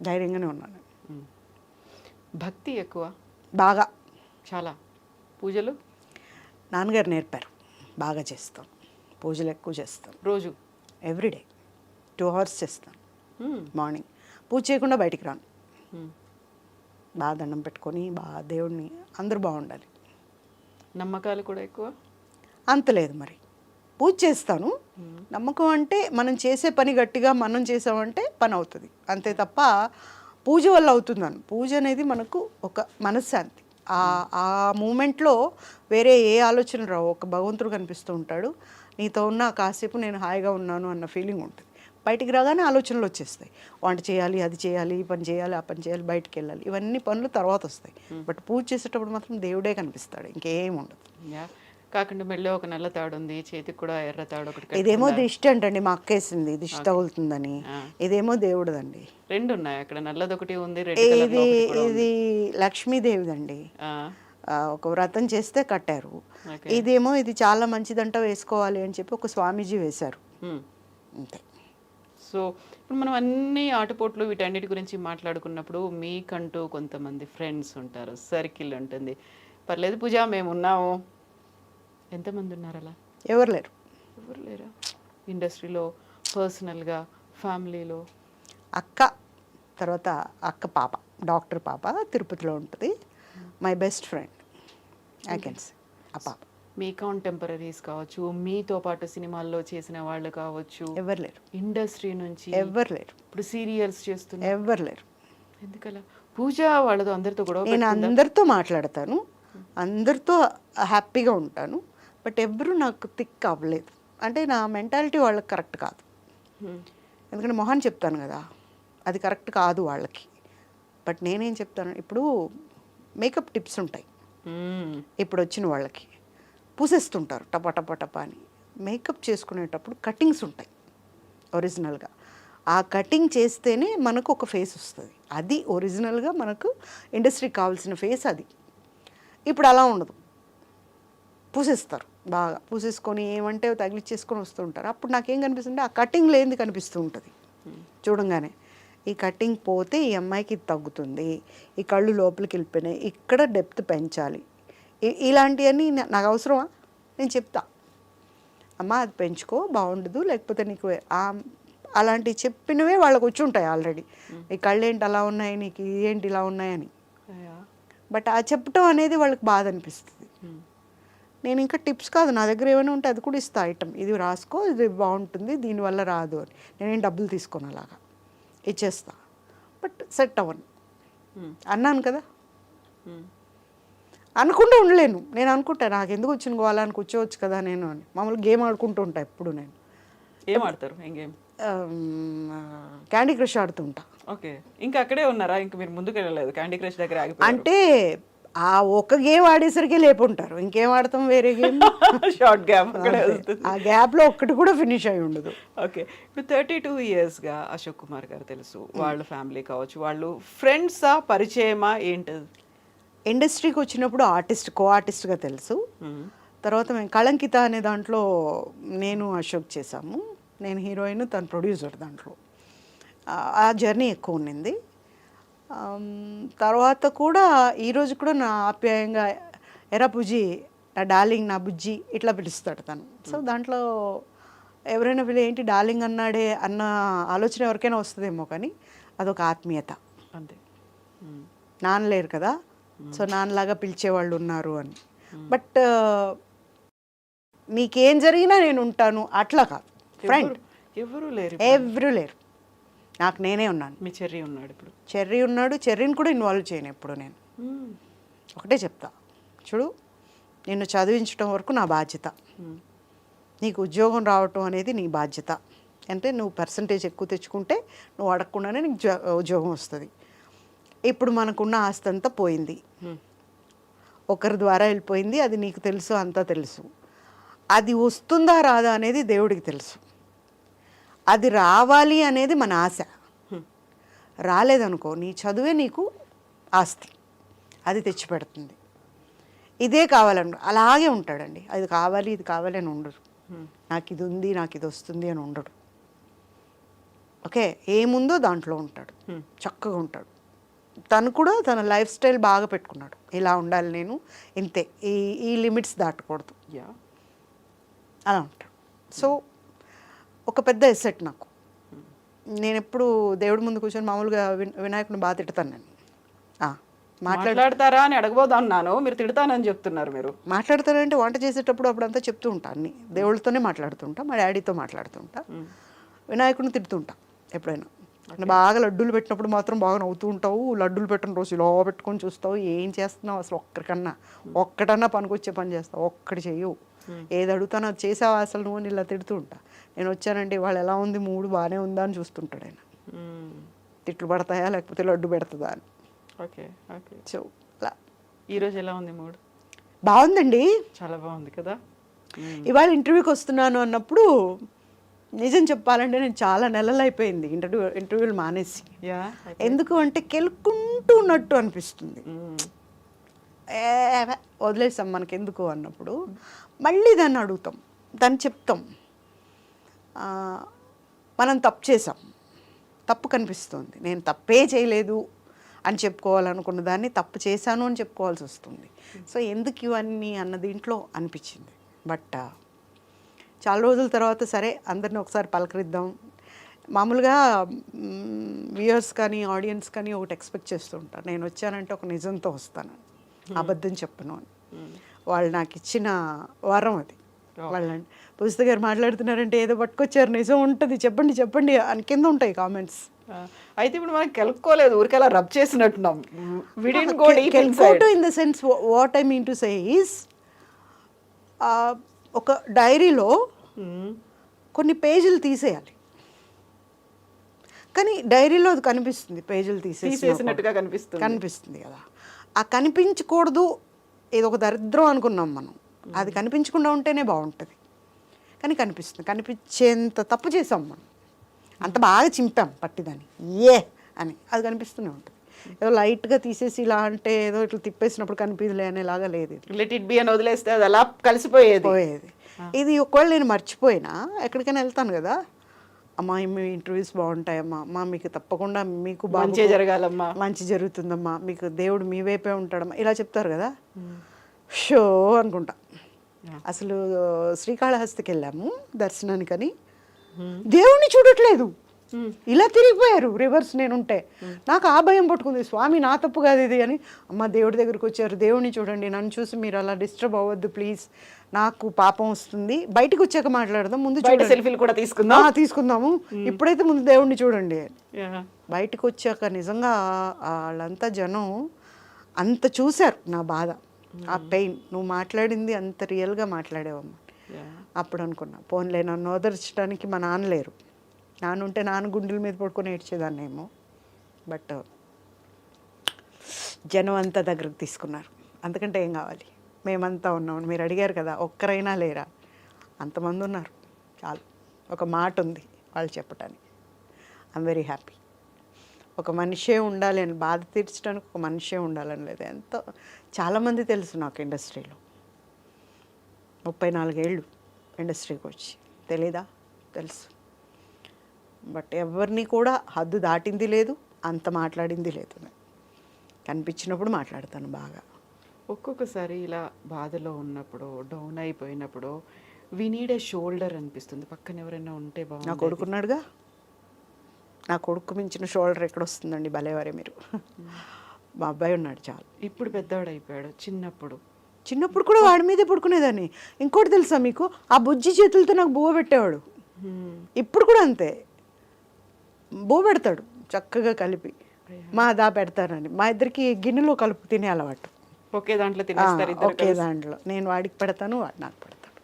ధైర్యంగానే ఉన్నాను. భక్తి ఎక్కువ, బాగా, చాలా. పూజలు నాన్నగారు నేర్పారు, బాగా చేస్తాం. పూజలు ఎక్కువ చేస్తాం, రోజు ఎవ్రీడే 2 hours చేస్తాను. మార్నింగ్ పూజ చేయకుండా బయటికి రాను. బాగా దండం పెట్టుకొని బాగా దేవుడిని, అందరూ బాగుండాలి. నమ్మకాలు కూడా ఎక్కువ? అంత లేదు, మరి పూజ చేస్తాను. నమ్మకం అంటే మనం చేసే పని గట్టిగా మనం చేసామంటే పని అవుతుంది, అంతే తప్ప పూజ వల్ల అవుతుందని. పూజ అనేది మనకు ఒక మనశ్శాంతి. ఆ మూమెంట్లో వేరే ఏ ఆలోచన రావు. ఒక భగవంతుడు కనిపిస్తూ ఉంటాడు, నీతో ఉన్న కాసేపు నేను హాయిగా ఉన్నాను అన్న ఫీలింగ్ ఉంటుంది. బయటికి రాగానే ఆలోచనలు వచ్చేస్తాయి. వంట చేయాలి, అది చేయాలి, ఈ పని చేయాలి, ఆ పని చేయాలి, బయటికి వెళ్ళాలి, ఇవన్నీ పనులు తర్వాత వస్తాయి. బట్ పూజ చేసేటప్పుడు మాత్రం దేవుడే కనిపిస్తాడు, ఇంకేం ఉండదు. కాకుండా మెళ్ళో ఒక నల్ల తాడు ఉంది, చేతికి కూడా ఎర్ర తాడు ఒకటి. ఇదేమో దిష్టి అంటండి, మా అక్కేసింది దిష్టి తగులుతుందని. ఇదేమో దేవుడిదండి. రెండు ఉన్నాయి అక్కడ, నల్లది ఒకటి ఉంది, ఇది లక్ష్మీదేవిదండి. ఒక వ్రతం చేస్తే కట్టారు. ఇదేమో ఇది చాలా మంచిదంట, వేసుకోవాలి అని చెప్పి ఒక స్వామీజీ వేశారు, అంతే. సో ఇప్పుడు మనం అన్ని ఆటుపోట్లు వీటన్నిటి గురించి మాట్లాడుకున్నప్పుడు మీకంటూ కొంతమంది ఫ్రెండ్స్ ఉంటారు, సర్కిల్ ఉంటుంది. పర్లేదు పూజ, మేము ఉన్నాము. ఎంతమంది ఉన్నారు అలా? ఎవరు లేరు. ఎవరు లేరా? ఇండస్ట్రీలో, పర్సనల్గా, ఫ్యామిలీలో? అక్క, తర్వాత అక్క పాప, డాక్టర్ పాప, తిరుపతిలో ఉంటుంది. My best friend I can say ఆ పాప. మీ కాంటెంపరీస్ కావచ్చు, మీతో పాటు సినిమాల్లో చేసిన వాళ్ళు కావచ్చు, ఎవరు లేరు. ఇండస్ట్రీ నుంచి ఎవరు లేరు. ఇప్పుడు సీరియల్స్ చేస్తున్నారు, ఎవరు లేరు. ఎందుకలా? పూజ వాళ్ళతో అందరితో కూడా నేను అందరితో మాట్లాడతాను, అందరితో హ్యాపీగా ఉంటాను. బట్ ఎవరు నాకు థిక్ అవ్వలేదు. అంటే నా మెంటాలిటీ వాళ్ళకి కరెక్ట్ కాదు. ఎందుకంటే మొహాన్ని చెప్తాను కదా, అది కరెక్ట్ కాదు వాళ్ళకి. బట్ నేనేం చెప్తాను, ఇప్పుడు మేకప్ టిప్స్ ఉంటాయి ఇప్పుడు వచ్చిన వాళ్ళకి. పూసేస్తుంటారు టపా టపా టపా అని. మేకప్ చేసుకునేటప్పుడు కటింగ్స్ ఉంటాయి ఒరిజినల్గా. ఆ కటింగ్ చేస్తేనే మనకు ఒక ఫేస్ వస్తుంది. అది ఒరిజినల్గా మనకు ఇండస్ట్రీకి కావాల్సిన ఫేస్ అది. ఇప్పుడు అలా ఉండదు, పూసేస్తారు బాగా, పూసేసుకొని ఏమంటే తగిలిచ్చేసుకొని వస్తుంటారు. అప్పుడు నాకేం కనిపిస్తుంది, ఆ కటింగ్ లేనిది కనిపిస్తూ ఉంటుంది చూడంగానే. ఈ కటింగ్ పోతే ఈ అమ్మాయికి ఇది తగ్గుతుంది, ఈ కళ్ళు లోపలికి వెళ్ళిపోయినాయి, ఇక్కడ డెప్త్ పెంచాలి, ఇలాంటివన్నీ నాకు అవసరమా? నేను చెప్తా, అమ్మ అది పెంచుకో బాగుండదు, లేకపోతే నీకు అలాంటివి చెప్పినవే వాళ్ళకి వచ్చి ఉంటాయి ఆల్రెడీ. ఈ కళ్ళు ఏంటి అలా ఉన్నాయి, నీకు ఏంటి ఇలా ఉన్నాయని. బట్ ఆ చెప్పటం అనేది వాళ్ళకి బాధ అనిపిస్తుంది. నేను ఇంకా టిప్స్ కాదు, నా దగ్గర ఏమైనా ఉంటే అది కూడా ఇస్తా, ఐటమ్ ఇది రాసుకో, ఇది బాగుంటుంది, దీనివల్ల రాదు అని. నేనేం డబ్బులు తీసుకోను, అలాగా ఇచ్చేస్తా. బట్ సెట్ అవ్వను. అన్నాను కదా, అనుకుంటూ ఉండలేను. నేను అనుకుంటా నాకు ఎందుకు వచ్చిన గోవాలా అని కూర్చోవచ్చు కదా నేను అని. మామూలుగా గేమ్ ఆడుకుంటూ ఉంటా ఎప్పుడు. నేను ఏం ఆడతారు? ఏం గేమ్? క్యాండీ క్రష్ ఆడుతుంటా. ఓకే, ఇంకా అక్కడే ఉన్నారా? ఇంకా మీరు ముందుకు వెళ్ళలేదు, క్యాండీ క్రష్ దగ్గర ఆగిపోయారు? అంటే ఆ ఒక గేమ్ ఆడేసరికి లేపుంటారు, ఇంకేం ఆడతాం వేరే గేమ్. షార్ట్ గ్యాప్, ఆ గ్యాప్లో ఒక్కటి కూడా ఫినిష్ అయి ఉండదు. ఓకే, ఇప్పుడు 32 yearsగా అశోక్ కుమార్ గారు తెలుసు, వాళ్ళ ఫ్యామిలీ కావచ్చు, వాళ్ళు ఫ్రెండ్సా పరిచయమా ఏంటది? ఇండస్ట్రీకి వచ్చినప్పుడు కో ఆర్టిస్ట్గా తెలుసు. తర్వాత మేము కళంకిత అనే దాంట్లో నేను అశోక్ చేశాము. నేను హీరోయిన్, తను ప్రొడ్యూసర్. దాంట్లో ఆ జర్నీ ఎక్కువ ఉన్నింది. తర్వాత కూడా ఈరోజు కూడా నా ఆప్యాయంగా ఎరా పూజీ, నా డార్లింగ్, నా బుజ్జి ఇట్లా పిలుస్తాడు తను. సో దాంట్లో ఎవరైనా వీళ్ళు ఏంటి డార్లింగ్ అన్నాడే అన్న ఆలోచన ఎవరికైనా వస్తుందేమో, కానీ అదొక ఆత్మీయత అంతే. నాన్నలేరు కదా, సో నాన్నలాగా పిలిచేవాళ్ళు ఉన్నారు అని. బట్ నీకేం జరిగినా నేను ఉంటాను అట్లా కాదు. ఫ్రెండ్ ఎవరు లేరు, నాకు నేనే ఉన్నాను. మీ చెర్రీ ఉన్నాడు ఇప్పుడు? చెర్రీ ఉన్నాడు, చెర్రీని కూడా ఇన్వాల్వ్ చేయను ఎప్పుడు. నేను ఒకటే చెప్తా, చూడు నిన్ను చదివించడం వరకు నా బాధ్యత, నీకు ఉద్యోగం రావటం అనేది నీ బాధ్యత. అంటే నువ్వు పర్సంటేజ్ ఎక్కువ తెచ్చుకుంటే నువ్వు అడగకుండానే నీకు ఉద్యోగం వస్తుంది. ఇప్పుడు మనకున్న ఆస్తి అంతా పోయింది, ఒకరి ద్వారా వెళ్ళిపోయింది, అది నీకు తెలుసు, అంతా తెలుసు. అది వస్తుందా రాదా అనేది దేవుడికి తెలుసు. అది రావాలి అనేది మన ఆశ. రాలేదనుకో, నీ చదువే నీకు ఆస్తి, అది తెచ్చిపెడుతుంది. ఇదే కావాలను అలాగే ఉంటాడండి. అది కావాలి, ఇది కావాలి అని ఉండడు. నాకు ఇది ఉంది, నాకు ఇది వస్తుంది అని ఉండడు. ఓకే, ఏముందో దాంట్లో ఉంటాడు, చక్కగా ఉంటాడు. తను కూడా తన లైఫ్ స్టైల్ బాగా పెట్టుకున్నాడు, ఇలా ఉండాలి నేను, ఇంతే, ఈ లిమిట్స్ దాటకూడదు, అలా ఉంటాడు. సో ఒక పెద్ద ఎసెట్ నాకు. నేను ఎప్పుడు దేవుడి ముందు కూర్చొని మామూలుగా వినాయకుడిని బాగా తిడతాను. నేను మాట్లాడతారా అని అడగబోదన్నాను, మీరు తిడతానని చెప్తున్నారు. మీరు మాట్లాడతారంటే వంట చేసేటప్పుడు అప్పుడంతా చెప్తూ ఉంటాను, అన్ని దేవుళ్ళతోనే మాట్లాడుతుంటా, మా డాడీతో మాట్లాడుతుంటా, వినాయకుడిని తిడుతుంటా. ఎప్పుడైనా బాగా లడ్డూలు పెట్టినప్పుడు మాత్రం బాగా నవ్వుతూ ఉంటావు, లడ్డూలు పెట్టిన రోజు ఇలా పెట్టుకొని చూస్తావు, ఏం చేస్తున్నావు అసలు, ఒక్కటన్నా పనికొచ్చే పని చేస్తావు, ఒక్కటి చెయ్యవు, ఏది అడుగుతానో అది చేసావా అసలు నువ్వు అని ఇలా తిడుతూ ఉంటా. నేను వచ్చానంటే వాళ్ళు ఎలా ఉంది, మూడు బాగానే ఉందా అని చూస్తుంటాడు ఆయన. తిట్లు పడతాయా లేకపోతే లడ్డు పెడుతుందా అని. Okay okay. సో అలా. ఈరోజు ఎలా ఉంది మూడు? బాగుందండి, చాలా బాగుంది కదా. ఇవాళ ఇంటర్వ్యూకి వస్తున్నాను అన్నప్పుడు నిజం చెప్పాలంటే నేను చాలా నెలలు అయిపోయింది ఇంటర్వ్యూలు మానేసి. ఎందుకు అంటే కెలుక్కుంటూ ఉన్నట్టు అనిపిస్తుంది. వదిలేసాం మనకెందుకు అన్నప్పుడు మళ్ళీ దాన్ని అడుగుతాం, దాన్ని చెప్తాం. మనం తప్పు చేసాం, తప్పు కనిపిస్తుంది, నేను తప్పే చేయలేదు అని చెప్పుకోవాలనుకున్న దాన్ని తప్పు చేశాను అని చెప్పుకోవాల్సి వస్తుంది. సో ఎందుకు ఇవన్నీ అన్న దీంట్లో అనిపించింది. బట్ చాలా రోజుల తర్వాత సరే అందరిని ఒకసారి పలకరిద్దాం. మామూలుగా వ్యూయర్స్ కానీ ఆడియన్స్ కానీ ఒకటి ఎక్స్పెక్ట్ చేస్తూ ఉంటారు, నేను వచ్చానంటే ఒక నిజంతో వస్తాను, అబద్ధం చెప్పను అని. వాళ్ళు నాకు ఇచ్చిన వరం అది. వాళ్ళని పుస్తక గారు మాట్లాడుతున్నారంటే ఏదో పట్టుకొచ్చారు, నిజం ఉంటుంది, చెప్పండి చెప్పండి అని కింద ఉంటాయి కామెంట్స్. అయితే ఇప్పుడు మనం కెలుక్కోలేదు, ఊరికెలా రబ్ చేసినట్టున్నాం. In the sense what I mean to say is, ఒక డైరీలో కొన్ని పేజీలు తీసేయాలి, కానీ డైరీలో అది కనిపిస్తుంది, పేజీలు తీసేసినట్టుగా కనిపిస్తుంది కదా. ఆ కనిపించకూడదు, ఇది ఒక దరిద్రం అనుకున్నాం మనం. అది కనిపించకుండా ఉంటేనే బాగుంటుంది, కానీ కనిపిస్తుంది. కనిపించేంత తప్పు చేసాం మనం, అంత బాగా చింపాం పట్టిదాన్ని ఏ అని, అది కనిపిస్తూనే ఉంటుంది. ఏదో లైట్గా తీసేసి ఇలా అంటే ఏదో ఇట్లా తిప్పేసినప్పుడు కనిపించలే అనేలాగా లేదు ఇది. లెట్ ఇట్ బి అని వదిలేస్తే అది అలా కలిసిపోయేది. పోయేది. ఇది ఒకవేళ నేను మర్చిపోయినా ఎక్కడికైనా వెళ్తాను కదా, అమ్మా మీ ఇంటర్వ్యూస్ బాగుంటాయమ్మా, అమ్మా మీకు తప్పకుండా మీకు మంచి జరగాలమ్మా, మంచి జరుగుతుందమ్మా, మీకు దేవుడు మీ వైపే ఉంటాడమ్మా, ఇలా చెప్తారు కదా, షో అనుకుంటా. అసలు శ్రీకాళహస్తికి వెళ్ళాము దర్శనానికని, దేవుణ్ణి చూడట్లేదు, ఇలా తిరిగిపోయారు రివర్స్ నేనుంటే. నాకు ఆ భయం పట్టుకుంది, స్వామి నా తప్పు కాదు ఇది అని. అమ్మ దేవుడి దగ్గరికి వచ్చారు, దేవుణ్ణి చూడండి, నన్ను చూసి మీరు అలా డిస్టర్బ్ అవ్వద్దు ప్లీజ్, నాకు పాపం వస్తుంది, బయటకు వచ్చాక మాట్లాడదాం, ముందు సెల్ఫీలు కూడా తీసుకుందాము, ఇప్పుడైతే ముందు దేవుణ్ణి చూడండి. బయటకు వచ్చాక నిజంగా వాళ్ళంతా జనం అంత చూశారు నా బాధ, ఆ పెయిన్. నువ్వు మాట్లాడింది అంత రియల్గా మాట్లాడేవమ్మా. అప్పుడు అనుకున్నా, పోన్లే నన్ను ఓదర్చడానికి మా నాన్న లేరు, నానుంటే నాన్న గుండెల మీద పడుకొని ఏడ్చేదాన్నేమో. బట్ జనం అంతా దగ్గరకు తీసుకున్నారు, అంతకంటే ఏం కావాలి, మేమంతా ఉన్నాం. మీరు అడిగారు కదా ఒక్కరైనా లేరా, అంతమంది ఉన్నారు చాలు. ఒక మాట ఉంది వాళ్ళు చెప్పడానికి, ఐఎమ్ వెరీ హ్యాపీ. ఒక మనిషే ఉండాలి అని, బాధ తీర్చడానికి ఒక మనిషే ఉండాలని లేదు. ఎంతో చాలామంది తెలుసు నాకు ఇండస్ట్రీలో, 34 ఏళ్ళు ఇండస్ట్రీకి వచ్చి, తెలీదా? తెలుసు. బట్ ఎవరిని కూడా హద్దు దాటింది లేదు, అంత మాట్లాడింది లేదు. కనిపించినప్పుడు మాట్లాడతాను బాగా. ఒక్కొక్కసారి ఇలా బాధలో ఉన్నప్పుడు, డౌన్ అయిపోయినప్పుడు వి నీడ్ ఏ షోల్డర్ అనిపిస్తుంది, పక్కన ఎవరైనా ఉంటే నా బాగుంది. కొడుకున్నాడుగా, నా కొడుకు మించిన షోల్డర్ ఎక్కడ వస్తుందండి, భలేవారే మీరు. మా అబ్బాయి ఉన్నాడు చాలు. ఇప్పుడు పెద్దవాడు అయిపోయాడు, చిన్నప్పుడు కూడా వాడి మీదే పడుకునేదాన్ని. ఇంకోటి తెలుసా మీకు, ఆ బుజ్జి చేతులతో నాకు బువ్వ పెట్టేవాడు, ఇప్పుడు కూడా అంతే బువ్వ పెడతాడు చక్కగా కలిపి, మా దా పెడతానని. మా ఇద్దరికి గిన్నెలో కలుపు తినే అలవాటు, ఒకే దాంట్లో తినేస్తారు, ఒకే దాంట్లో. నేను వాడికి పెడతాను, వాడు నాకు పెడతాడు.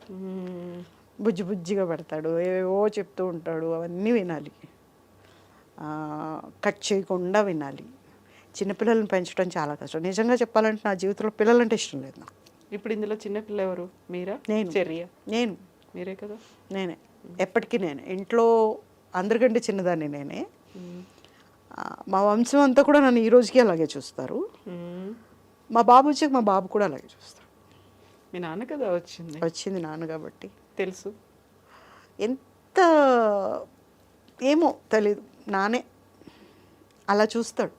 బుజ్జిగా పెడతాడు, ఏవో చెప్తూ ఉంటాడు, అవన్నీ వినాలి, కట్ చేయకుండా వినాలి. చిన్నపిల్లల్ని పెంచడం చాలా కష్టం. నిజంగా చెప్పాలంటే నా జీవితంలో పిల్లలంటే ఇష్టం లేదు నాకు. ఇప్పుడు ఇందులో చిన్నపిల్ల ఎవరు, మీరా? నేను మీరే కదా. నేనే, ఎప్పటికీ నేనే. ఇంట్లో అందరికంటే చిన్నదాన్ని నేనే. మా వంశం అంతా కూడా నన్ను ఈ రోజుకి అలాగే చూస్తారు. మా బాబు వచ్చాక మా బాబు కూడా అలాగే చూస్తారు. మీ నాన్న కదా వచ్చింది నాన్న కాబట్టి తెలుసు. ఎంత ఏమో తెలీదు, నానే అలా చూస్తాడు.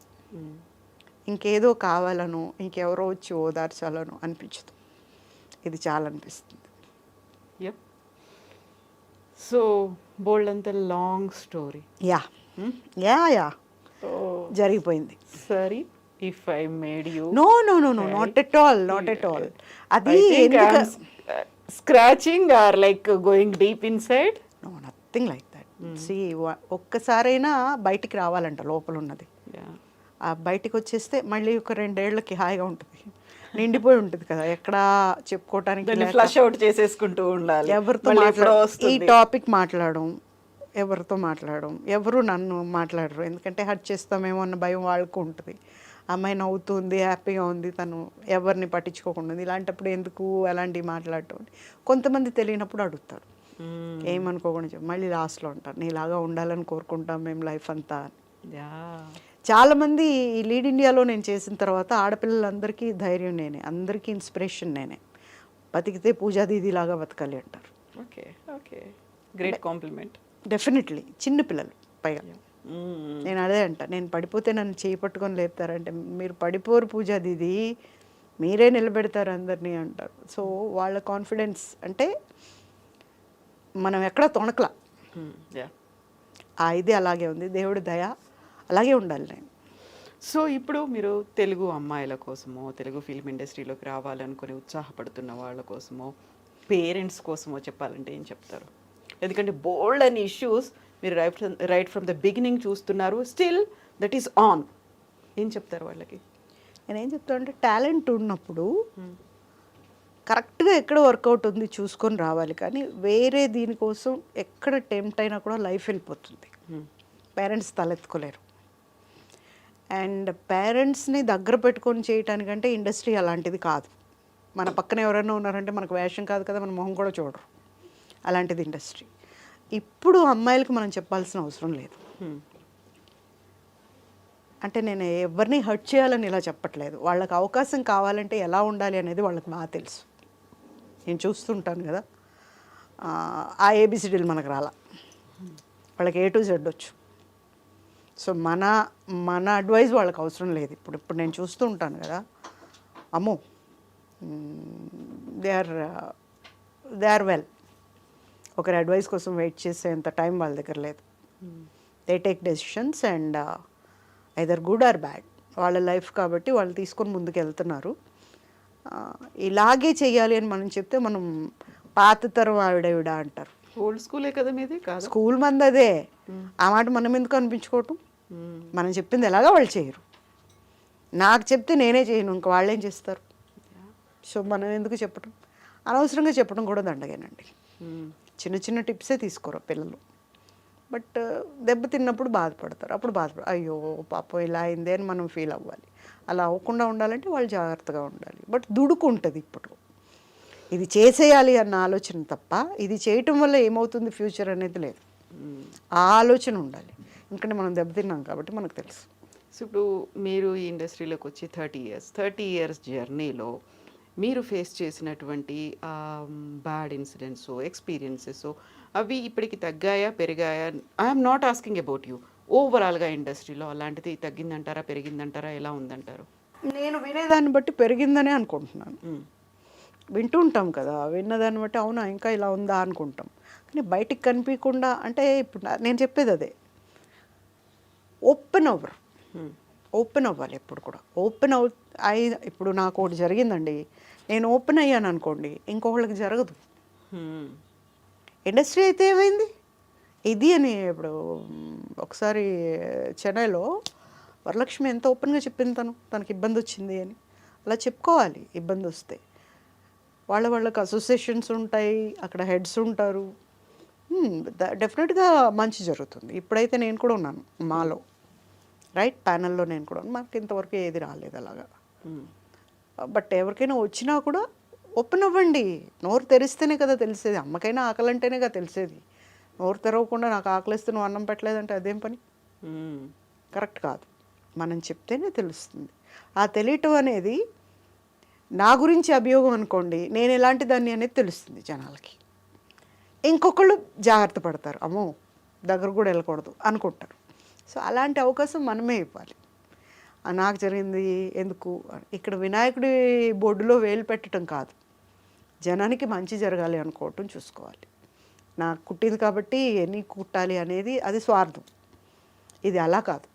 ఇంకేదో కావాలను, ఇంకెవరో వచ్చి ఓదార్చాలను అనిపించదు, ఇది చాలా అనిపిస్తుంది. సో బోల్డ్ అంత లాంగ్ స్టోరీ. యా జరిగిపోయింది. Sorry, if I made you no not at all. అది scratching or like going deep inside? No, nothing like that. See, ఒక్కసారైనా బయటికి రావాలంట లోపల ఉన్నది. ఆ బయటికి వచ్చేస్తే మళ్ళీ ఒక 2 ఏళ్ళకి హాయిగా ఉంటుంది, నిండిపోయి ఉంటుంది కదా, ఎక్కడ చెప్పుకోవటానికి ఫ్లష్ అవుట్ చేసేసుకుంటూ ఉండాలి. ఎవరితో ఈ టాపిక్ మాట్లాడడం, ఎవరితో మాట్లాడడం, ఎవరు నన్ను మాట్లాడరు, ఎందుకంటే హర్ట్ చేస్తామేమో అన్న భయం వాళ్ళకు ఉంటుంది. అమ్మాయి నవ్వుతుంది, హ్యాపీగా ఉంది, తను ఎవరిని పట్టించుకోకుండా ఉంది, ఇలాంటప్పుడు ఎందుకు అలాంటివి మాట్లాడటం. కొంతమంది తెలియనప్పుడు అడుగుతారు, ఏమనుకోకుండా చెప్పి మళ్ళీ లాస్ట్లో ఉంటారు, నీలాగా ఉండాలని కోరుకుంటాం మేము లైఫ్ అంతా. చాలామంది ఈ లీడ్ ఇండియాలో నేను చేసిన తర్వాత ఆడపిల్లలందరికీ ధైర్యం నేనే, అందరికీ ఇన్స్పిరేషన్ నేనే. బతికితే పూజా దీది లాగా బతకాలి అంటారు. Okay, great compliment. డెఫినెట్లీ చిన్నపిల్లలు పైగా. నేను అదే అంట, నేను పడిపోతే నన్ను చేయి పట్టుకొని లేపుతారంటే, మీరు పడిపోరు పూజా దీది, మీరే నిలబెడతారు అందరినీ అంటారు. సో వాళ్ళ కాన్ఫిడెన్స్ అంటే మనం ఎక్కడ తొణకలా, ఇది అలాగే ఉంది, దేవుడి దయ అలాగే ఉండాలి నేను. సో ఇప్పుడు మీరు తెలుగు అమ్మాయిల కోసమో, తెలుగు ఫిల్మ్ ఇండస్ట్రీలోకి రావాలనుకుని ఉత్సాహపడుతున్న వాళ్ళ కోసమో, పేరెంట్స్ కోసమో చెప్పాలంటే ఏం చెప్తారు? ఎందుకంటే బోల్డ్ అండ్ ఇష్యూస్ మీరు రైట్ ఫ్రమ్ ద బిగినింగ్ చూస్తున్నారు, స్టిల్ దట్ ఈస్ ఆన్. ఏం చెప్తారు వాళ్ళకి? నేనేం చెప్తాను అంటే, టాలెంట్ ఉన్నప్పుడు కరెక్ట్గా ఎక్కడ వర్కౌట్ ఉంది చూసుకొని రావాలి, కానీ వేరే దీనికోసం ఎక్కడ టెంప్ట్ అయినా కూడా లైఫ్ వెళ్ళిపోతుంది. పేరెంట్స్ తలెత్తుకోలేరు. అండ్ పేరెంట్స్ని దగ్గర పెట్టుకొని చేయటానికంటే ఇండస్ట్రీ అలాంటిది కాదు. మన పక్కన ఎవరైనా ఉన్నారంటే మనకు వేషం కాదు కదా, మన మొహం కూడా చూడరు. అలాంటిది ఇండస్ట్రీ. ఇప్పుడు అమ్మాయిలకు మనం చెప్పాల్సిన అవసరం లేదు. అంటే నేను ఎవరిని హర్ట్ చేయాలని ఇలా చెప్పట్లేదు. వాళ్ళకి అవకాశం కావాలంటే ఎలా ఉండాలి అనేది వాళ్ళకి బాగా తెలుసు. నేను చూస్తుంటాను కదా, ఆ ఏబిసిడీలు మనకు రాలా, వాళ్ళకి A to Z వచ్చు. సో మన అడ్వైస్ వాళ్ళకి అవసరం లేదు. ఇప్పుడు నేను చూస్తూ ఉంటాను కదా, అమ్మో దే ఆర్ వెల్. ఒకరి అడ్వైస్ కోసం వెయిట్ చేసేంత టైం వాళ్ళ దగ్గర లేదు. They take decisions and either good or bad. వాళ్ళ లైఫ్ కాబట్టి వాళ్ళు తీసుకొని ముందుకు వెళ్తున్నారు. ఇలాగే చెయ్యాలి అని మనం చెప్తే మనం పాత తరం ఆవిడ అంటారు. ఓల్డ్ స్కూలే కదా మీది కాదు? స్కూల్ మంది అదే. ఆ మాట మనం ఎందుకు అనిపించుకోవటం? మనం చెప్పింది ఎలాగా వాళ్ళు చేయరు. నాకు చెప్తే నేనే చేయను, ఇంకా వాళ్ళు ఏం చేస్తారు? సో మనం ఎందుకు చెప్పటం? అనవసరంగా చెప్పడం కూడా దండగేనండి. చిన్న చిన్న టిప్సే తీసుకోరు పిల్లలు. బట్ దెబ్బ తిన్నప్పుడు బాధపడతారు. అప్పుడు అయ్యో పాపం ఇలా అయిందే అని మనం ఫీల్ అవ్వాలి. అలా అవ్వకుండా ఉండాలంటే వాళ్ళు జాగ్రత్తగా ఉండాలి. బట్ దుడుకు ఉంటుంది. ఇప్పుడు ఇది చేసేయాలి అన్న ఆలోచన తప్ప ఇది చేయటం వల్ల ఏమవుతుంది ఫ్యూచర్ అనేది లేదు. ఆ ఆలోచన ఉండాలి. ఎందుకంటే మనం దెబ్బతిన్నాం కాబట్టి మనకు తెలుసు. సో ఇప్పుడు మీరు ఈ ఇండస్ట్రీలోకి వచ్చి 30 ఇయర్స్ జర్నీలో మీరు ఫేస్ చేసినటువంటి బ్యాడ్ ఇన్సిడెంట్స్, ఎక్స్పీరియన్సెస్ అవి ఇప్పటికి తగ్గాయా, పెరిగాయా? I'm not asking about you, ఓవరాల్గా ఇండస్ట్రీలో అలాంటిది తగ్గిందంటారా, పెరిగిందంటారా, ఎలా ఉందంటారు? నేను వినేదాన్ని బట్టి పెరిగిందనే అనుకుంటున్నాను. వింటూ ఉంటాం కదా, విన్నదాన్ని బట్టి అవునా ఇంకా ఇలా ఉందా అనుకుంటాం. కానీ బయటికి కనిపించకుండా, అంటే ఇప్పుడు నేను చెప్పేది అదే, ఓపెన్ అవ్వాలి ఎప్పుడు కూడా. ఇప్పుడు నాకు ఒకటి జరిగిందండి, నేను ఓపెన్ అయ్యాను అనుకోండి, ఇంకొకళ్ళకి జరగదు. ఇండస్ట్రీ అయితే ఏమైంది ఇది అని. ఇప్పుడు ఒకసారి చెన్నైలో వరలక్ష్మి ఎంత ఓపెన్గా చెప్పింది, తనకి ఇబ్బంది వచ్చింది అని. అలా చెప్పుకోవాలి ఇబ్బంది వస్తే. వాళ్ళకి అసోసియేషన్స్ ఉంటాయి, అక్కడ హెడ్స్ ఉంటారు. డెఫినెట్గా మంచి జరుగుతుంది. ఇప్పుడైతే నేను కూడా ఉన్నాను మాలో, రైట్ ప్యానల్లో నేను కూడా. మాకు ఇంతవరకు ఏది రాలేదు అలాగా. బట్ ఎవరికైనా వచ్చినా కూడా ఓపెన్ అవ్వండి. నోరు తెరిస్తేనే కదా తెలిసేది. అమ్మకైనా ఆకలి అంటేనే కదా తెలిసేది. నోరు తెరవకుండా నాకు ఆకలిస్తే నువ్వు అన్నం పెట్టలేదంటే అదేం పని? కరెక్ట్ కాదు. మనం చెప్తేనే తెలుస్తుంది. ఆ తెలియటం అనేది, నా గురించి అభియోగం అనుకోండి, నేను ఎలాంటి దాన్ని అనేది తెలుస్తుంది జనాలకి. ఇంకొకళ్ళు జాగ్రత్త పడతారు, అమ్మో దగ్గర కూడా వెళ్ళకూడదు అనుకుంటారు. సో అలాంటి అవకాశం మనమే ఇవ్వాలి. నాకు జరిగింది ఎందుకు, ఇక్కడ వినాయకుడి బొడ్డులో వేలు పెట్టడం కాదు, జనానికి మంచి జరగాలి అనుకోవటం చూసుకోవాలి. నాకు కుట్టింది కాబట్టి ఎన్ని కుట్టాలి అనేది అది స్వార్థం. ఇది అలా కాదు,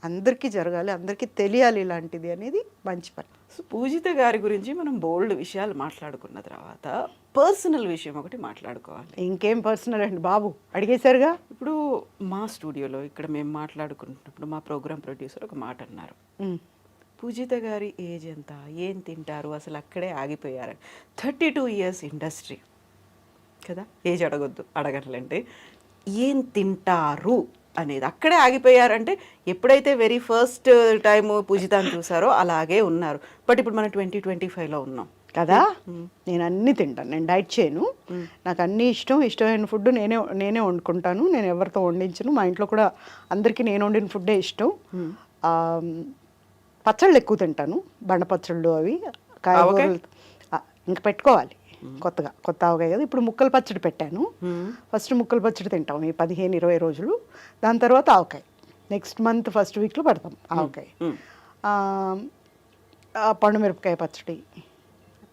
అందరికీ జరగాలి, అందరికీ తెలియాలి ఇలాంటిది అనేది మంచి పని. సో పూజిత గారి గురించి మనం బోల్డ్ విషయాలు మాట్లాడుకున్న తర్వాత పర్సనల్ విషయం ఒకటి మాట్లాడుకోవాలి. ఇంకేం పర్సనల్ అండి బాబు, అడిగేశారుగా. ఇప్పుడు మా స్టూడియోలో ఇక్కడ మేము మాట్లాడుకుంటున్నప్పుడు మా ప్రోగ్రామ్ ప్రొడ్యూసర్ ఒక మాట అన్నారు, పూజిత గారి ఏజ్ ఎంత, ఏం తింటారు, అసలు అక్కడే ఆగిపోయారు. 32 ఇయర్స్ ఇండస్ట్రీ కదా, ఏజ్ అడగట్లంటే ఏం తింటారు అనేది అక్కడే ఆగిపోయారంటే, ఎప్పుడైతే వెరీ ఫస్ట్ టైం పూజితాన్ని చూసారో అలాగే ఉన్నారు. బట్ ఇప్పుడు మనం 2025లో ఉన్నాం కదా. నేను అన్నీ తింటాను, నేను డైట్ చేయను. నాకు అన్నీ ఇష్టమైన ఫుడ్ నేనే వండుకుంటాను. నేను ఎవరితో వండించను. మా ఇంట్లో కూడా అందరికీ నేను వండిన ఫుడ్డే ఇష్టం. పచ్చళ్ళు ఎక్కువ తింటాను, బండ పచ్చళ్ళు అవి, కాయగూరలు ఇంకా పెట్టుకోవాలి. కొత్త ఆవకాయ కదా. ఇప్పుడు ముక్కల పచ్చడి పెట్టాను. ఫస్ట్ ముక్కల పచ్చడి తింటాం ఈ 15-20 రోజులు. దాని తర్వాత ఆవకాయ నెక్స్ట్ మంత్ ఫస్ట్ వీక్లో పెడతాం ఆవకాయ. పండుమిరపకాయ పచ్చడి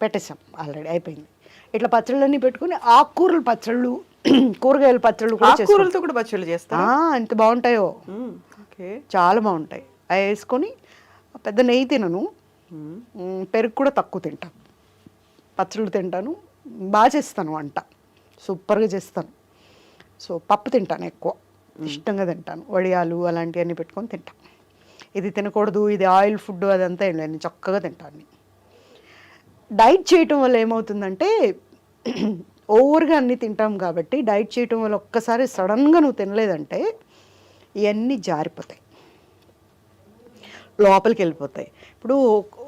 పెట్టేసాం, ఆల్రెడీ అయిపోయింది. ఇట్లా పచ్చళ్ళన్నీ పెట్టుకుని ఆకుకూరల పచ్చళ్ళు, కూరగాయల పచ్చళ్ళు కూడా ఆకుకూరలతో కూడా పచ్చళ్ళు చేస్తాం. ఎంత బాగుంటాయో, చాలా బాగుంటాయి. అవి వేసుకొని, పెద్ద నెయ్యి తినను, పెరుగు కూడా తక్కువ తింటాను, పచ్చళ్ళు తింటాను, బాగా చేస్తాను వంట, సూపర్గా చేస్తాను. సో పప్పు తింటాను, ఎక్కువ ఇష్టంగా తింటాను. వడియాలు అలాంటివన్నీ పెట్టుకొని తింటాను. ఇది తినకూడదు, ఇది ఆయిల్ ఫుడ్ అదంతా ఏం లేదు, చక్కగా తింటాను. డైట్ చేయటం వల్ల ఏమవుతుందంటే, ఓవర్గా అన్నీ తింటాం కాబట్టి డైట్ చేయటం వల్ల ఒక్కసారి సడన్గా నువ్వు తినలేదంటే ఇవన్నీ జారిపోతాయి. లోపలికి వెళ్ళిపోతాయి. ఇప్పుడు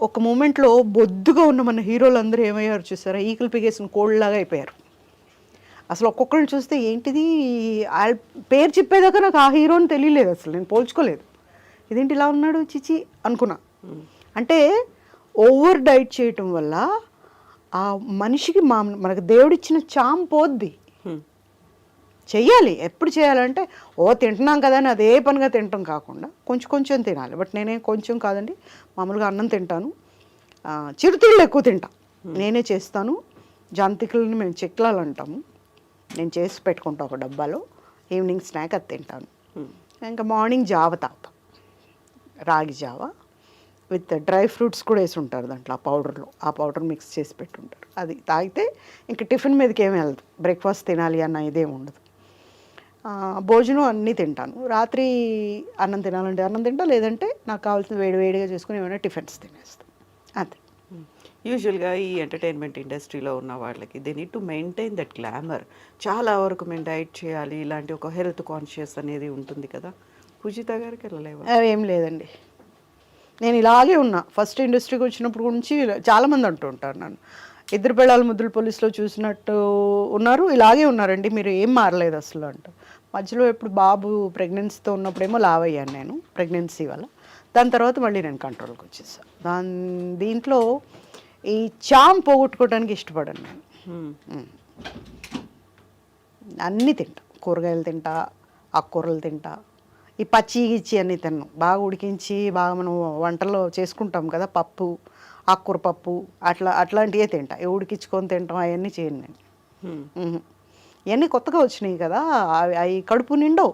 ఒక మూమెంట్లో బొద్దుగా ఉన్న మన హీరోలు అందరూ ఏమయ్యారు చూసారా, ఈకలు పిగేసిన కోళ్ళలాగా అయిపోయారు. అసలు ఒక్కొక్కరిని చూస్తే ఏంటిది, వాళ్ళ పేరు చెప్పేదాకా నాకు ఆ హీరోని తెలియలేదు, అసలు నేను పోల్చుకోలేదు. ఇదేంటి ఇలా ఉన్నాడు చిచి అనుకున్నా. అంటే ఓవర్ డైట్ చేయటం వల్ల ఆ మనిషికి మనకు దేవుడిచ్చిన చామ్ పోద్ది. చెయ్యాలి, ఎప్పుడు చేయాలంటే తింటున్నాం కదా అని అదే పనిగా తినటం కాకుండా కొంచెం కొంచెం తినాలి. బట్ నేనే కొంచెం కాదండి, మామూలుగా అన్నం తింటాను, చిరుతిళ్ళు ఎక్కువ తింటా, నేనే చేస్తాను. జంతికలను మేము చెక్లాలు అంటాము, నేను చేసి పెట్టుకుంటా ఒక డబ్బాలో, ఈవినింగ్ స్నాక్ అది తింటాను. ఇంకా మార్నింగ్ జావ తాగుతా, రాగి జావ విత్ డ్రై ఫ్రూట్స్ కూడా వేసి ఉంటారు దాంట్లో, ఆ పౌడర్ మిక్స్ చేసి పెట్టుంటారు. అది తాగితే ఇంకా టిఫిన్ మీదకి ఏమి వెళ్ళదు, బ్రేక్ఫాస్ట్ తినాలి అన్న ఇదేమి ఉండదు. భోజనం అన్నీ తింటాను. రాత్రి అన్నం తినాలంటే అన్నం తింటా, లేదంటే నాకు కావాల్సిన వేడిగా చేసుకుని ఏమైనా టిఫిన్స్ తినేస్తాను, అంతే. యూజువల్గా ఈ ఎంటర్టైన్మెంట్ ఇండస్ట్రీలో ఉన్న వాళ్ళకి they need to maintain that glamour. చాలా వరకు మేము డైట్ చేయాలి, ఇలాంటి ఒక హెల్త్ కాన్షియస్ అనేది ఉంటుంది కదా. పూజిత గారికి వెళ్ళలేవా? ఏం లేదండి, నేను ఇలాగే ఉన్నా. ఫస్ట్ ఇండస్ట్రీకి వచ్చినప్పుడు నుంచి చాలామంది అంటూ ఉంటారు నన్ను, ఇద్దరు పిల్లలు ముద్దుల పోలీసులో చూసినట్టు ఉన్నారు, ఇలాగే ఉన్నారండి, మీరు ఏం మారలేదు అసలు అంట. మధ్యలో ఎప్పుడు బాబు ప్రెగ్నెన్సీతో ఉన్నప్పుడేమో లావ్ అయ్యాను నేను, ప్రెగ్నెన్సీ వల్ల. దాని తర్వాత మళ్ళీ నేను కంట్రోల్కి వచ్చేసాను. దీంట్లో ఈ చామ్ పోగొట్టుకోవడానికి ఇష్టపడాను నేను. అన్నీ తింటా, కూరగాయలు తింటా, ఆకుకూరలు తింటా, ఈ పచ్చి గిచ్చి అన్నీ తిన్నాం, బాగా ఉడికించి బాగా మనం వంటలో చేసుకుంటాం కదా, పప్పు, ఆకుకూర పప్పు అట్లాంటివే తింటా. ఉడికించుకొని తింటాం అవన్నీ చేయను నేను. ఇవన్నీ కొత్తగా వచ్చినాయి కదా, అవి కడుపు నిండవు.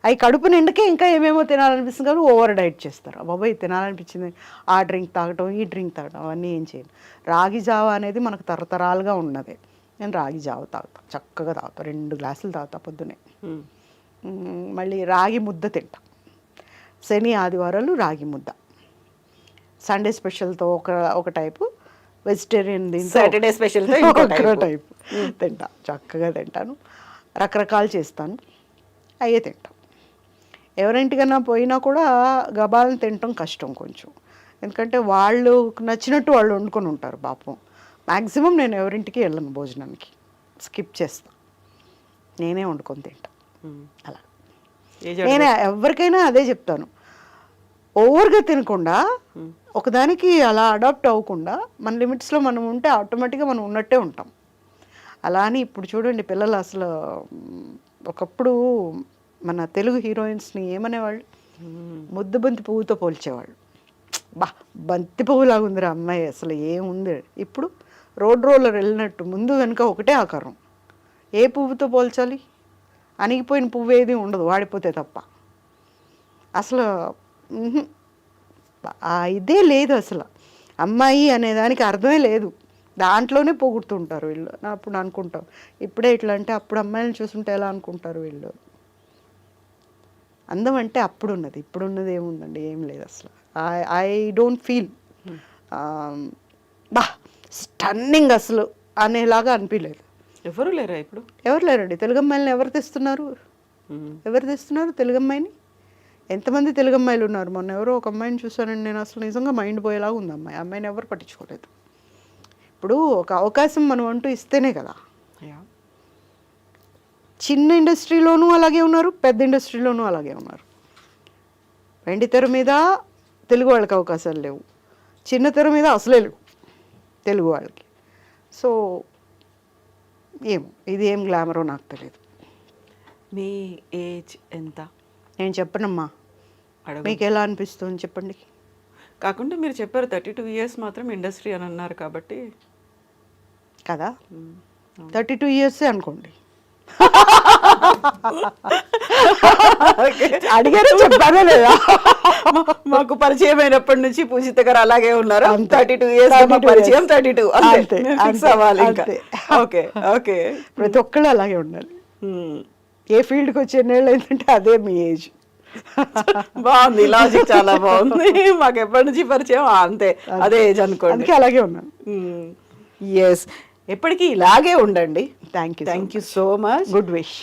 అవి కడుపు నిండకే ఇంకా ఏమేమో తినాలనిపిస్తుంది కానీ ఓవర్ డైట్ చేస్తారు. బాబాయ్ తినాలనిపించింది ఆ డ్రింక్ తాగటం, ఈ డ్రింక్ తాగటం, అవన్నీ ఏం చేయను. రాగి జావ అనేది మనకు తరతరాలుగా ఉన్నది. నేను రాగి జావ తాగుతాను, చక్కగా తాగుతాను, 2 గ్లాసులు తాగుతా పొద్దునే. మళ్ళీ రాగి ముద్ద తింటా, శని ఆదివారాలు రాగి ముద్ద, సండే స్పెషల్తో ఒక టైపు, వెజిటేరియన్ దీంతో సాటర్డే స్పెషల్తో ఒక టైపు తింటా, చక్కగా తింటాను. రకరకాలు చేస్తాను, అయ్యే తింటాం. ఎవరింటికన్నా పోయినా కూడా గబాలను తినటం కష్టం కొంచెం, ఎందుకంటే వాళ్ళు నచ్చినట్టు వాళ్ళు వండుకొని ఉంటారు పాపం. మ్యాక్సిమం నేను ఎవరింటికి వెళ్ళను భోజనానికి, స్కిప్ చేస్తాను, నేనే వండుకొని తింటా. అలా నేను ఎవరికైనా అదే చెప్తాను, ఓవర్గా తినకుండా ఒకదానికి అలా అడాప్ట్ అవ్వకుండా మన లిమిట్స్లో మనం ఉంటే ఆటోమేటిక్గా మనం ఉన్నట్టే ఉంటాం. అలా అని ఇప్పుడు చూడండి పిల్లలు అసలు, ఒకప్పుడు మన తెలుగు హీరోయిన్స్ని ఏమనేవాళ్ళు, ముద్దు బంతి పువ్వుతో పోల్చేవాళ్ళు. బంతి పువ్వులాగా ఉందిరా అమ్మాయి, అసలు ఏముంది. ఇప్పుడు రోడ్ రోలర్ వెళ్ళినట్టు ముందు వెనుక ఒకటే ఆకారం, ఏ పువ్వుతో పోల్చాలి, అణిగిపోయిన పువ్వు ఏది ఉండదు వాడిపోతే తప్ప. అసలు ఇదే లేదు అసలు, అమ్మాయి అనే దానికి అర్థమే లేదు, దాంట్లోనే పోగొడుతుంటారు వీళ్ళు. అప్పుడు అనుకుంటాం ఇప్పుడే ఇట్లా అంటే అప్పుడు అమ్మాయిలను చూస్తుంటే ఎలా అనుకుంటారు వీళ్ళు. అందం అంటే అప్పుడు ఉన్నది, ఇప్పుడున్నది ఏముందండి, ఏం లేదు అసలు. ఐ డోంట్ ఫీల్ స్టన్నింగ్ అసలు అనేలాగా అనిపించలేదు. ఎవరు లేరా ఇప్పుడు? ఎవరు లేరండి, తెలుగు అమ్మాయిలని ఎవరు తెస్తున్నారు, తెలుగు అమ్మాయిని? ఎంతమంది తెలుగు అమ్మాయిలు ఉన్నారు. మొన్న ఎవరో ఒక అమ్మాయిని చూసానండి నేను, అసలు నిజంగా మైండ్ పోయేలాగా ఉంది అమ్మాయిని ఎవరు పట్టించుకోలేదు. ఇప్పుడు ఒక అవకాశం మనం అంటూ ఇస్తేనే కదా. చిన్న ఇండస్ట్రీలోనూ అలాగే ఉన్నారు, పెద్ద ఇండస్ట్రీలోనూ అలాగే ఉన్నారు. వెండి తెర మీద తెలుగు వాళ్ళకి అవకాశాలు లేవు, చిన్న తెర మీద అసలే లేవు తెలుగు వాళ్ళకి. సో ఏమో ఇది ఏం గ్లామరో నాకు తెలియదు. మీ ఏజ్ ఎంత? నేను చెప్పనమ్మా, మీకు ఎలా అనిపిస్తుంది చెప్పండి. కాకుండా మీరు చెప్పారు 32 years మాత్రం ఇండస్ట్రీ అని అన్నారు కాబట్టి కదా, 32 years అనుకోండి. అడిగారు చెప్పానే లేదా, మాకు పరిచయం అయినప్పటి నుంచి పూజిత గారు అలాగే ఉన్నారు. 32 years పరిచయం, 32 ఓకే ఓకే. ప్రతి ఒక్కళ్ళు అలాగే ఉండాలి. ఏ ఫీల్డ్కి వచ్చి ఎన్నేళ్ళు ఏంటంటే అదే మీ ఏజ్. బాగుంది, లాజిక్ చాలా బాగుంది. మాకు ఎప్పటి నుంచి పరిచయం అంతే, అదే ఏజ్ అనుకోండి. అందుకే అలాగే ఉన్నాను. ఎస్, ఎప్పటికీ ఇలాగే ఉండండి. Thank you so much. Good wish.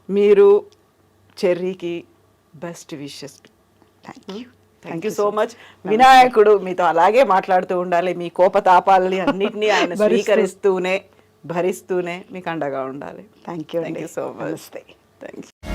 మీరు చెర్రీకి best wishes. Thank you. Thank you so much. వినాయకుడు మీతో అలాగే మాట్లాడుతూ ఉండాలి, మీ కోపతాపాలని అన్నిటినీ ఆయన స్వీకరిస్తూనే భరిస్తూనే మీకు అండగా ఉండాలి. Thank you thank you so much. నమస్తే. Thank you.